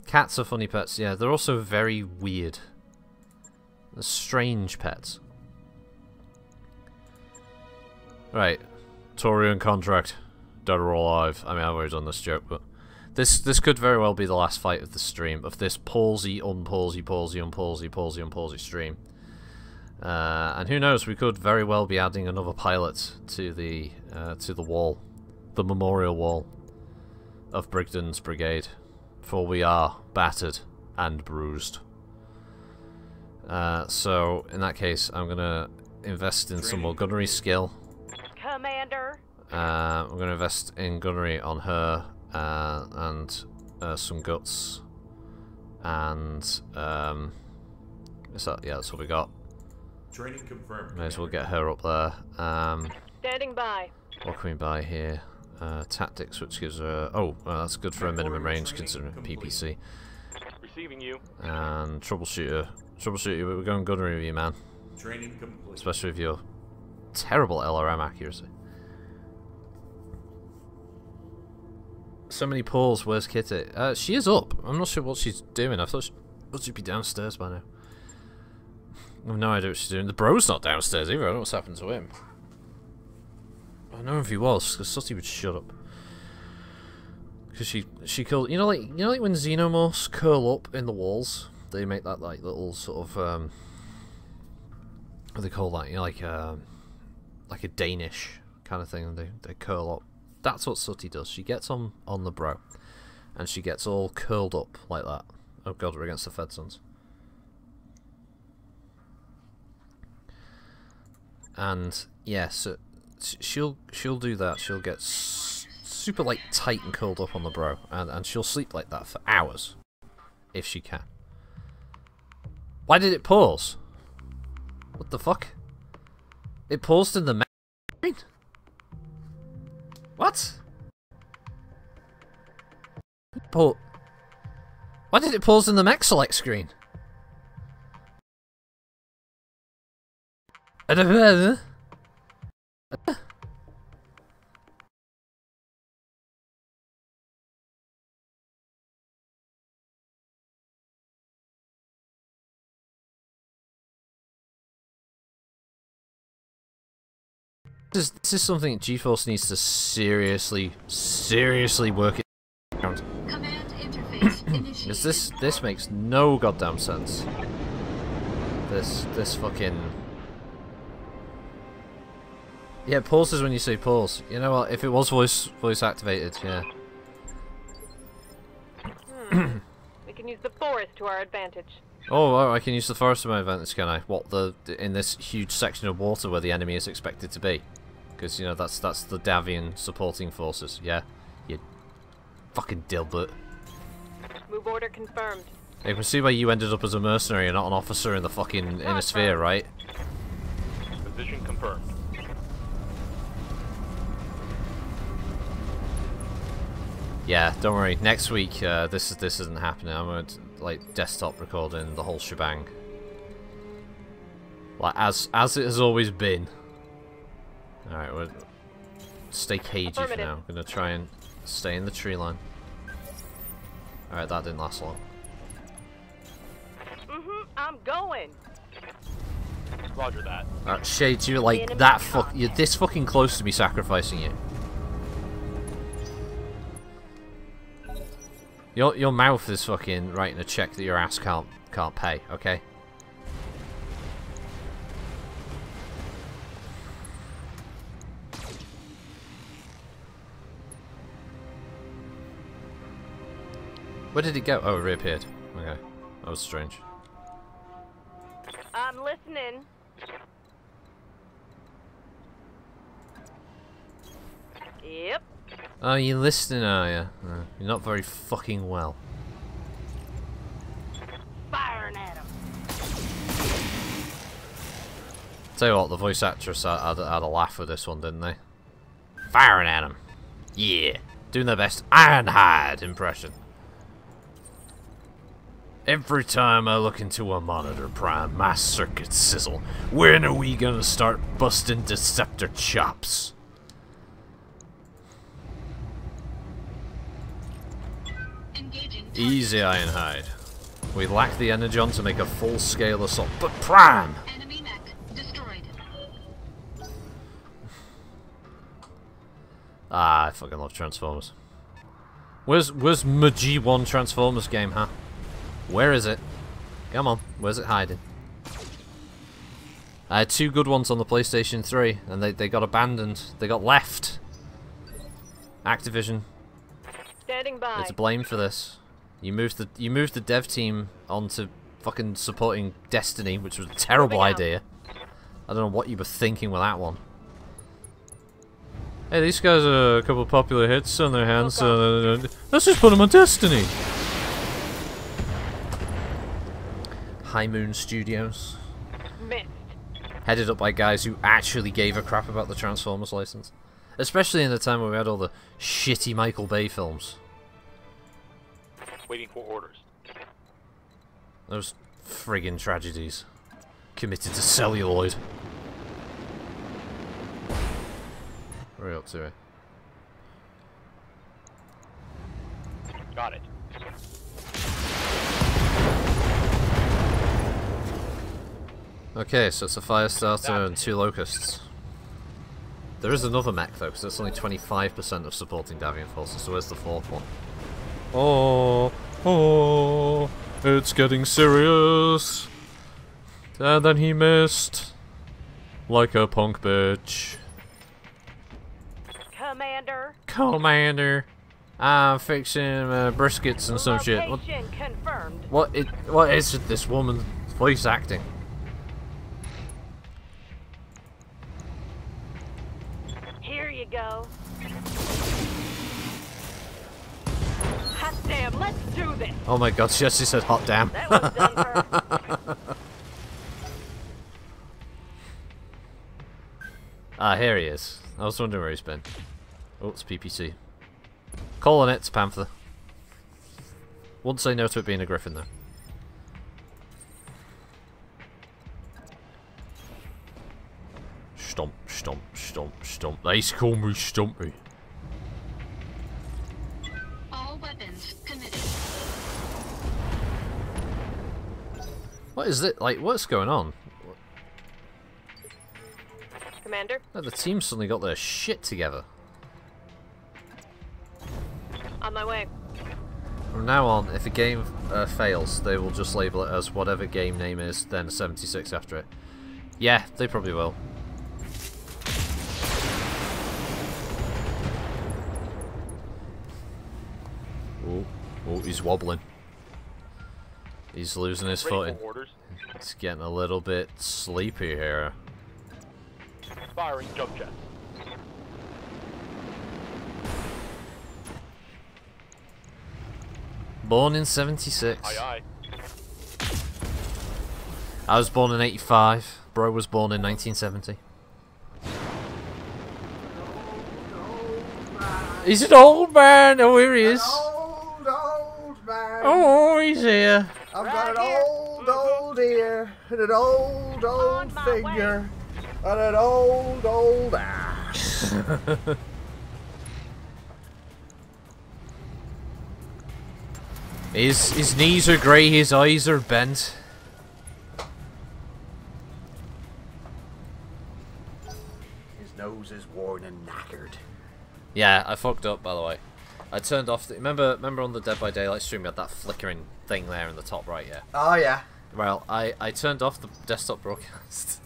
Cats are funny pets, yeah. They're also very weird. They're strange pets. Right. Taurian contract. Dead or alive. I mean, I've already done this joke, but this could very well be the last fight of the stream, of this palsy, unpalsy, palsy, unpalsy, palsy, unpalsy stream. And who knows, we could very well be adding another pilot to the wall, the memorial wall of Brigdon's brigade, for we are battered and bruised. So in that case, I'm gonna invest in some more gunnery skill. Commander. I'm gonna invest in gunnery on her and some guts, and is that, yeah, that's what we got. Training confirmed. May as well get her up there. Standing by. What can we buy here? Tactics, which gives her... Oh, well, that's good for a minimum range considering PPC. Receiving you. And troubleshooter. Troubleshooter, we're going gunnery with you, man. Training complete. Especially with your terrible LRM accuracy. So many pulls, where's Kitty? She is up. I'm not sure what she's doing. I thought she'd be downstairs by now. I have no idea what she's doing. The bro's not downstairs either. I don't know what's happened to him. I know if he was, because Sutty would shut up. Because she killed... You know like when xenomorphs curl up in the walls? They make that like little sort of what do they call that? You know, like a Danish kind of thing. They curl up. That's what Sutty does. She gets on the bro, and she gets all curled up like that. Oh god, we're against the Fedsons. And yeah, so she'll do that. She'll get super like tight and curled up on the bro, and she'll sleep like that for hours, if she can. Why did it pause? What the fuck? It paused in the screen? What? Why did it pause in the mech select screen? I don't know. This is something GeForce needs to seriously work it out. Command interface initiated. Because this makes no goddamn sense. This fucking... Yeah, pauses when you say pause. You know what? If it was voice activated, yeah. We can use the forest to our advantage. Oh, I can use the forest to my advantage, can I? What, in this huge section of water where the enemy is expected to be? Because, you know, that's the Davian supporting forces, yeah? You fucking dilbert. Move order confirmed. You can see why you ended up as a mercenary and not an officer in the fucking inner sphere, right? Position confirmed. Yeah, don't worry. Next week, this isn't happening. I'm going to like desktop recording the whole shebang, like as it has always been. All right, we'll stay cagey for now. I'm gonna try and stay in the tree line. All right, that didn't last long. I'm going. Roger that. All right, Shades, you're like that. You're this fucking close to me sacrificing you. Your mouth is fucking writing a check that your ass can't pay, okay? Where did it go? Oh, it reappeared. Okay. That was strange. I'm listening. Yep. Oh, you're listening, are you? No, you're not very fucking well. Firing at him. Tell you what, the voice actress had a laugh with this one, didn't they? Firing at him. Yeah. Doing their best Ironhide impression. Every time I look into a monitor, Prime, my circuits sizzle. When are we gonna start busting Deceptor chops? Easy, Ironhide. We lack the energon to make a full-scale assault, but Prime! Enemy mech destroyed. Ah, I fucking love Transformers. Where's my G1 Transformers game, huh? Where is it? Come on, where's it hiding? I had 2 good ones on the PlayStation 3, and they got abandoned. They got left. Activision, Standing by. you're to blame for this. You moved the dev team onto fucking supporting Destiny, which was a terrible Moving out. idea. I don't know what you were thinking with that one. Hey, these guys are a couple of popular hits on their hands. Let's just put them on Destiny. High Moon Studios. Missed. Headed up by guys who actually gave a crap about the Transformers license. Especially in the time when we had all the shitty Michael Bay films. Waiting for orders. Those friggin' tragedies. Committed to celluloid. Where are you up to here? Got it. Okay, so it's a fire starter and 2 locusts. There is another mech though, because that's only 25% of supporting Davian forces, so where's the 4th one? Oh, it's getting serious. And then he missed. Like a punk bitch. Commander. I'm fixing briskets and some shit. Location confirmed. What is it, this woman's voice acting? Here you go. Hot damn, let's do this. Oh my god, she actually said hot damn. That was done for. Ah, here he is. I was wondering where he's been. Oh, it's PPC. Calling it, it's Panther. Wouldn't say no to it being a Griffin though. Stomp, stomp, stomp, stomp. Nice, call me Stumpy. All weapons committed. What is it? Like, what's going on? Commander, Oh, the team suddenly got their shit together. on my way. From now on, if a game fails, they will just label it as whatever game name is, then 76 after it. Yeah, they probably will. Oh, he's wobbling. He's losing his Ready footing. for orders. It's getting a little bit sleepy here. Firing jump jets. Born in 76. Aye aye. I was born in 85. Bro was born in 1970. He's an old man! Oh, here he is! Old man. Oh, he's here! I've got Right an here. old ear, and an old On my finger, and an old ass. His knees are grey, his eyes are bent. His nose is worn and knackered. Yeah, I fucked up, by the way. I turned off the... Remember on the Dead by Daylight stream, we had that flickering thing there in the top right, yeah? Oh yeah. Well, I turned off the desktop broadcast.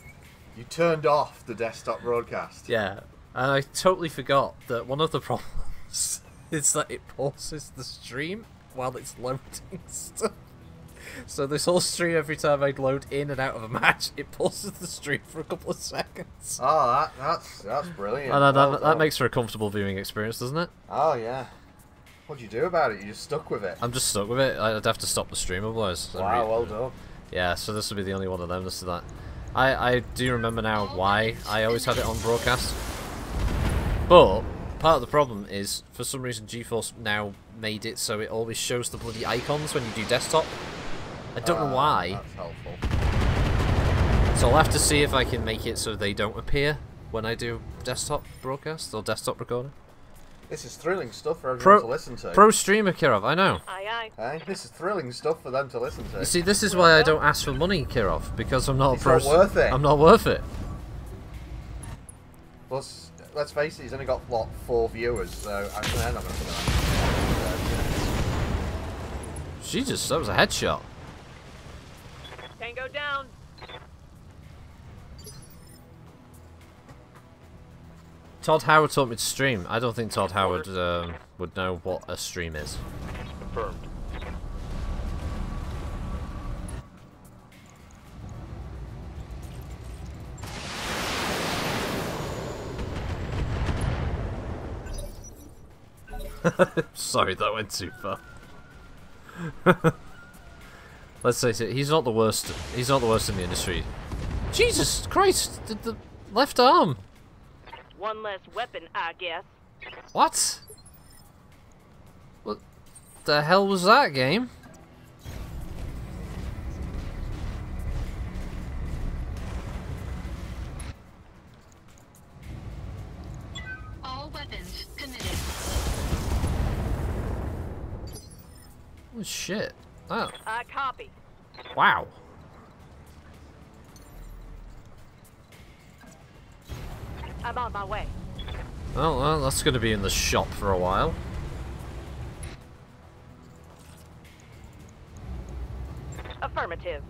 You turned off the desktop broadcast. Yeah, and I totally forgot that one of the problems is that it pauses the stream while it's loading stuff. So this whole stream, every time I'd load in and out of a match, it pauses the stream for a couple of seconds. Oh, that's brilliant. And Well that done. makes for a comfortable viewing experience, doesn't it? Oh yeah. What'd you do about it? You just stuck with it. I'm just stuck with it. I'd have to stop the stream otherwise. Wow, well done. Yeah, so this will be the only one of them. This is that. I do remember now why I always had it on broadcast. But part of the problem is, for some reason, GeForce now made it so it always shows the bloody icons when you do desktop. I don't know why. That's helpful. So I'll have to see if I can make it so they don't appear when I do desktop broadcast or desktop recording. This is thrilling stuff for everyone to listen to. Pro streamer, Kirov, I know. Aye, aye. Hey, this is thrilling stuff for them to listen to. You see, this is why I don't ask for money, Kirov, because I'm not It's a pro. not worth it. I'm not worth it. Plus, let's face it, he's only got, what, 4 viewers, so they're not going to that. That was a headshot. Tango down. Todd Howard taught me to stream. I don't think Todd Howard would know what a stream is. Confirmed. Sorry, that went too far. Let's face it, he's not the worst. He's not the worst in the industry. Jesus Christ! The left arm. One less weapon, I guess. What? What the hell was that, game? All weapons committed. Oh shit! Oh, I copy. wow. I'm on my way. Oh, well, that's going to be in the shop for a while. Affirmative.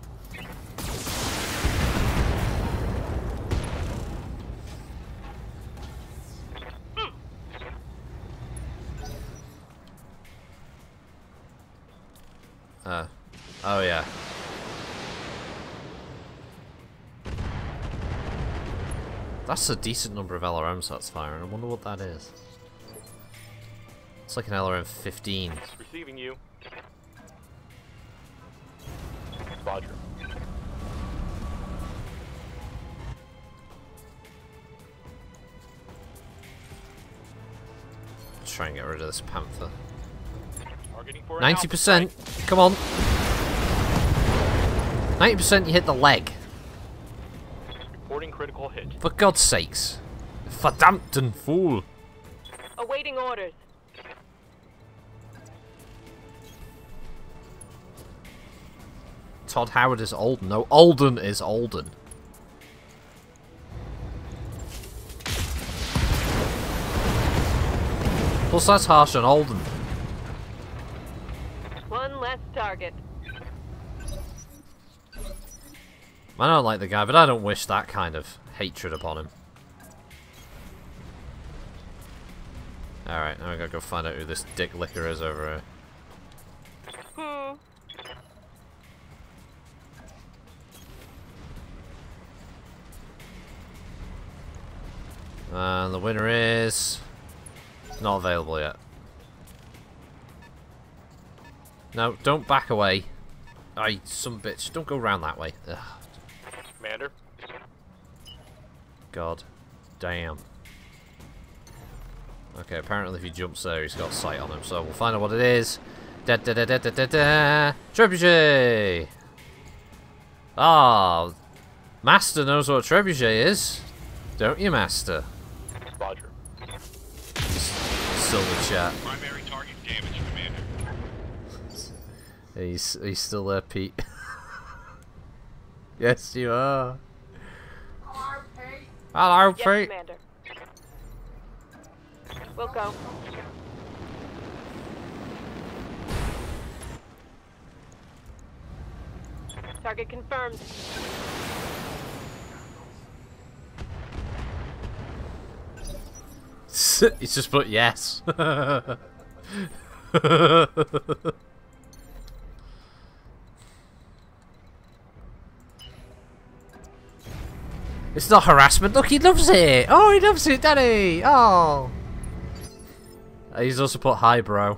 Oh yeah. That's a decent number of LRMs that's firing. I wonder what that is. It's like an LRM 15. Receiving you. Roger. Try and get rid of this Panther. Targeting for an 90%. Come on. 90% you hit the leg. Reporting critical hit. For God's sakes. Verdammten fool. Awaiting orders. Todd Howard is Olden. No, Olden is Olden. Plus that's harsh on Olden. One less target. I don't like the guy, but I don't wish that kind of hatred upon him. Alright, now we gotta go find out who this dick licker is over here. And the winner is... not available yet. No, don't back away. Aye, some bitch. Don't go round that way. Ugh. Commander. God damn. Okay, apparently if he jumps there, he's got sight on him, so we'll find out what it is. Da da da da da da da. Trebuchet! Ah, Master knows what a trebuchet is, don't you, Master? Roger. Still in the chat. Primary target damage, Commander. He's still there, Pete. Yes, you are. Hello, Yes, Pete. Commander. We'll go. Target confirmed. He's just put yes. It's not harassment. Look, he loves it. Oh, he loves it, Daddy. Oh. He's also put hi, bro.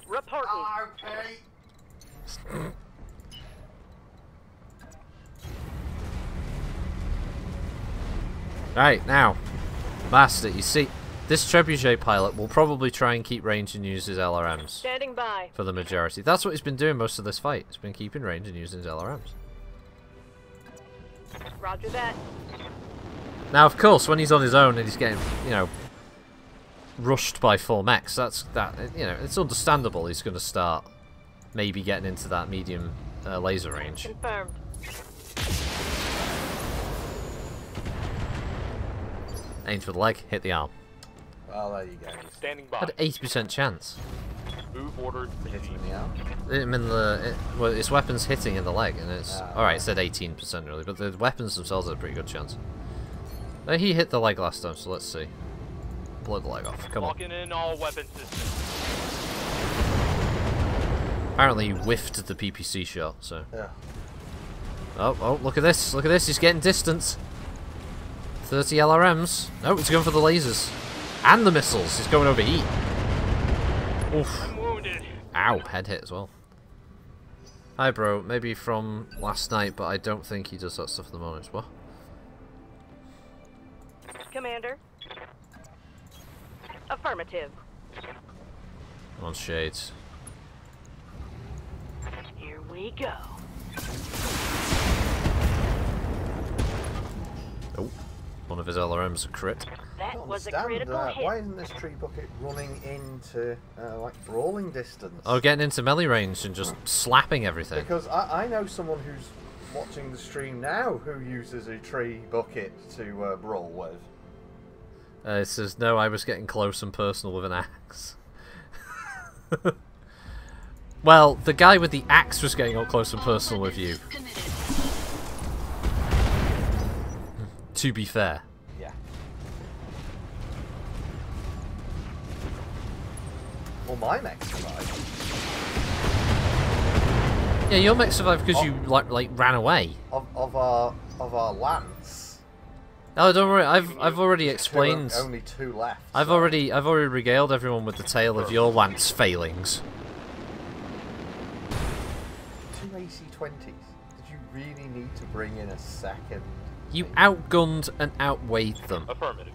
Reporting. Right, now. Master, you see... This trebuchet pilot will probably try and keep range and use his LRMs. Standing by. For the majority. That's what he's been doing most of this fight. He's been keeping range and using his LRMs. Roger that. Now, of course, when he's on his own and he's getting, you know, rushed by 4 mechs, you know, it's understandable he's going to start maybe getting into that medium laser range. Confirmed. Aim for the leg, hit the arm. Well, there you go. Standing by. Had 80% chance. Move ordered. Hit Proceed. him in the arm. Him in well, his weapon's hitting in the leg, and it's alright. It said 18% really, but the weapons themselves had a pretty good chance. He hit the leg last time, so let's see. Blow the leg off. Come on. Locking in all weapon systems. Apparently, he whiffed the PPC shot. So. Yeah. Oh! Look at this! Look at this! He's getting distance. 30 LRMs. No, he's going for the lasers and the missiles. He's going over heat. Oof. I'm wounded. Ow! Head hit as well. Hi, bro. Maybe from last night, but I don't think he does that stuff at the moment. What? Commander. Affirmative. I'm on shades. Here we go. Oh, one of his LRMs a crit. That was a Understand, critical hit. why isn't this tree bucket running into like brawling distance? Oh, getting into melee range and just slapping everything. Because I know someone who's watching the stream now who uses a tree bucket to brawl with. It says, no, I was getting close and personal with an axe. Well, the guy with the axe was getting up close and personal with you. To be fair. Yeah. Well, my mech survived. Yeah, your mech survived because you like ran away. Of our lance. Oh, don't worry. I've already explained. Only 2 left. I've already regaled everyone with the tale of your lance failings. 2 AC-20s. Did you really need to bring in a second? You outgunned and outweighed them. Affirmative.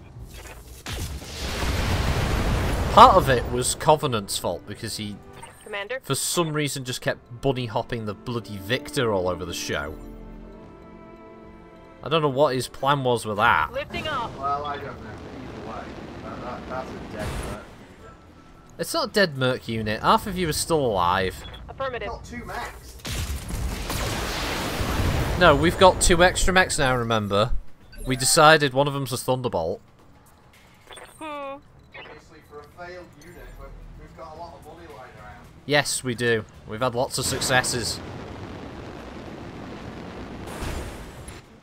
Part of it was Covenant's fault because he, Commander. for some reason, just kept bunny hopping the bloody Victor all over the show. I don't know what his plan was with that. Lifting off. Well, I don't know. Either way, that's a dead merc unit. It's not a dead merc unit. Half of you are still alive. Affirmative. Not 2 mechs. No, we've got 2 extra mechs now, remember? We decided one of them's a Thunderbolt. Obviously, for a failed unit, we've got a lot of money lying around. Yes, we do. We've had lots of successes.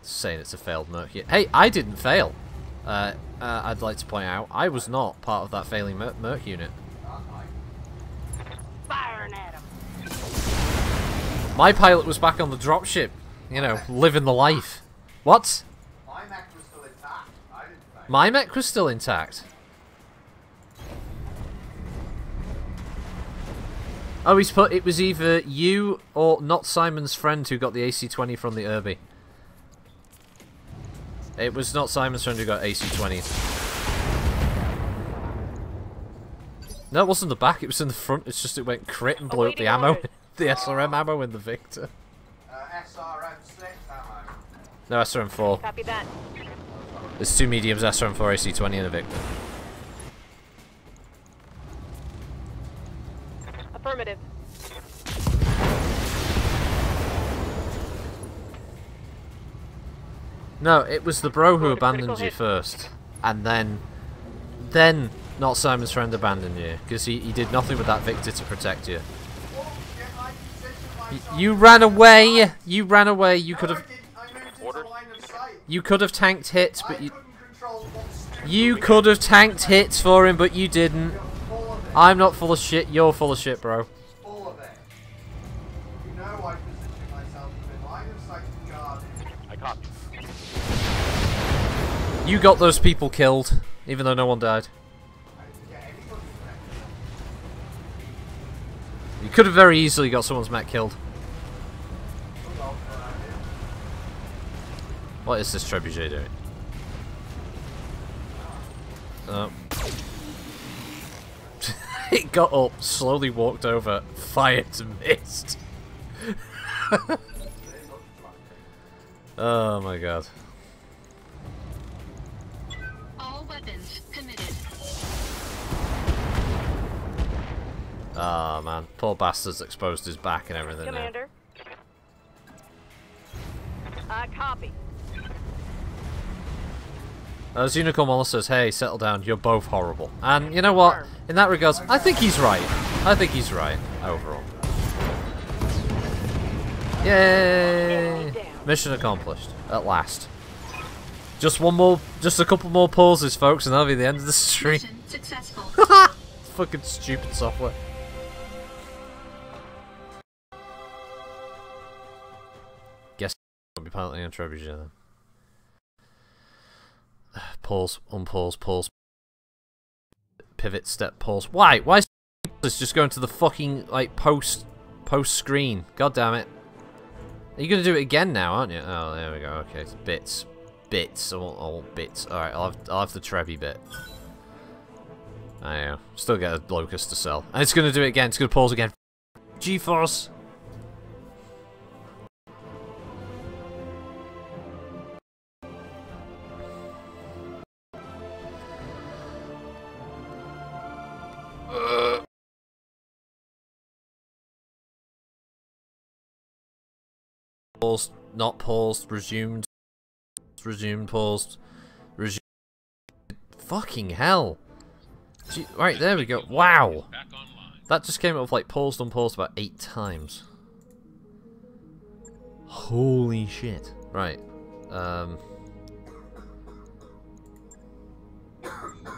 Saying it's a failed merc unit. Hey, I didn't fail. I'd like to point out, I was not part of that failing merc unit. Firing at him. My pilot was back on the dropship. You know, living the life. What? My mech was still intact. I didn't fail. My mech was still intact. Oh, he's put, it was either you or not Simon's friend who got the AC-20 from the Irby. It was not Simon's friend who got AC-20. No, it wasn't the back, it was in the front. It's just it went crit and blew up the ammo. The SRM ammo in the Victor. SRM-6 ammo. No, SRM-4. Copy that. There's 2 mediums, SRM-4, AC-20 and a Victor. Affirmative. No, it was the bro who abandoned critical you hit. first. And then not Simon's friend abandoned you. Because he did nothing with that Victor to protect you. You ran away! You ran away! You could have... You could have tanked hits, but you... You could have tanked hits for him, but you didn't. I'm not full of shit, you're full of shit, bro. Full of it. You know I position myself within line of sight to guard it. I copy. You got those people killed, even though no one died. I didn't get anybody's mech. You could have very easily got someone's mech killed. What is this trebuchet doing? Oh. It got up, slowly walked over, fired and missed. Oh my god. All weapons committed. Ah man, poor bastard's exposed his back and everything now. Commander. I copy. Unicorn Wallace says, hey, settle down, you're both horrible. And you know what? In that regards, I think he's right. I think he's right, overall. Yay! Mission accomplished, at last. Just a couple more pauses, folks, and that'll be the end of the stream. Mission successful. Fucking stupid software. Guess I'll be piloting a trebuchet then. Pause, unpause, pause. Pivot, step, pause. Why? Why is this just going to the fucking, like, post screen? God damn it. You're gonna do it again now, aren't you? Oh, there we go. Okay, it's bits. Bits. I want bits. Alright, I'll have the Trevi bit. I know. Still get a locust to sell. And it's gonna do it again. It's gonna pause again. GeForce. Paused, not paused, resumed, paused, resumed. Fucking hell. Gee, right, there we go. Wow. That just came up with like paused, unpaused about 8 times. Holy shit. Right.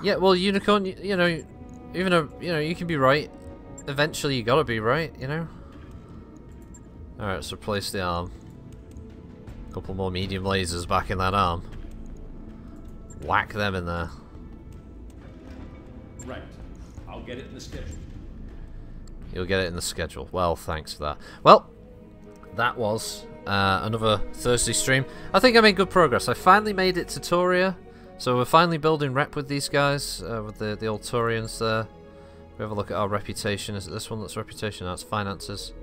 Yeah, well, Unicorn, you know, even though, you know, you can be right. Eventually you gotta be right, you know? Alright, let's replace the arm. Couple more medium lasers back in that arm. Whack them in there. Right. I'll get it in the schedule. You'll get it in the schedule. Well, thanks for that. Well, that was another Thursday stream. I think I made good progress. I finally made it to Tauria. So we're finally building rep with these guys, with the old Taurians there. We have a look at our reputation. Is it this one that's reputation? That's finances.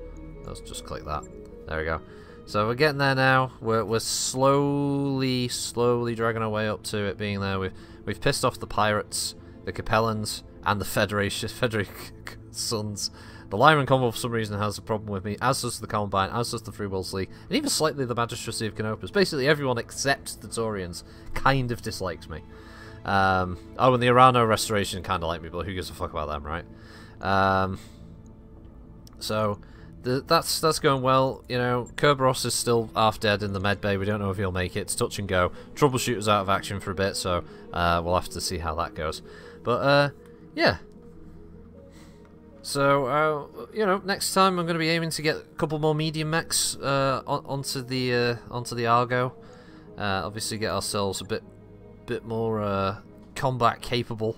Let's just click that. There we go. So we're getting there now. We're slowly dragging our way up to it being there. We've pissed off the pirates, the Capellans, and the Federic Sons. The Lyman Commonwealth for some reason has a problem with me, as does the Combine, as does the Free Worlds League, and even slightly the Magistracy of Canopus. Basically everyone except the Taurians kind of dislikes me. Oh, and the Arano Restoration kind of like me, but who gives a fuck about them, right? So that's going well. You know, Kerberos is still half dead in the med bay. We don't know if he'll make it. It's touch and go. Troubleshooter's out of action for a bit, so we'll have to see how that goes. But yeah. So you know, next time I'm going to be aiming to get a couple more medium mechs onto the Argo. Obviously, get ourselves a bit more combat capable.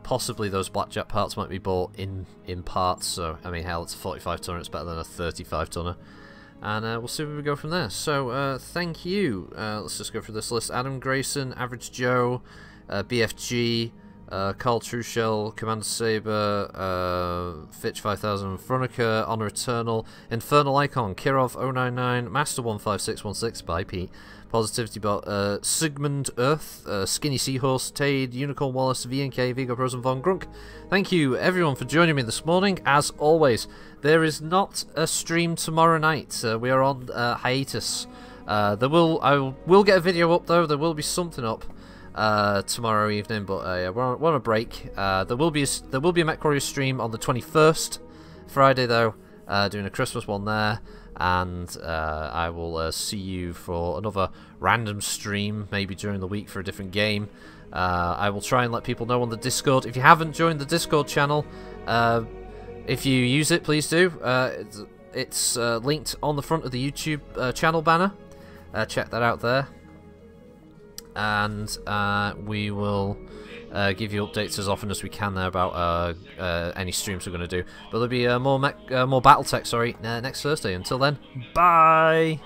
Possibly those blackjack parts might be bought in parts, so I mean, hell, it's a 45 tonner, it's better than a 35 tonner, and we'll see where we go from there. So thank you. Let's just go through this list. Adam Grayson, Average Joe, BFG, Carl Trueshell, Commander Saber, Fitch 5000, Fronica, Honor Eternal, Infernal Icon, Kirov099, Master 15616 by Pete, Positivity Bot, Sigmund Earth, Skinny Seahorse, Tade, Unicorn Wallace, VNK, Vigo Pros, and Von Grunk. Thank you everyone for joining me this morning. As always, there is not a stream tomorrow night. We are on hiatus. I will get a video up though. There will be something up tomorrow evening, but yeah, we're on a break. There will be a MechWarrior stream on the 21st, Friday though, doing a Christmas one there. And I will see you for another random stream, maybe during the week for a different game. I will try and let people know on the Discord. If you haven't joined the Discord channel, if you use it, please do. It's linked on the front of the YouTube channel banner. Check that out there. And we will give you updates as often as we can there about any streams we're going to do. But there'll be more Battletech, sorry, next Thursday. Until then, bye!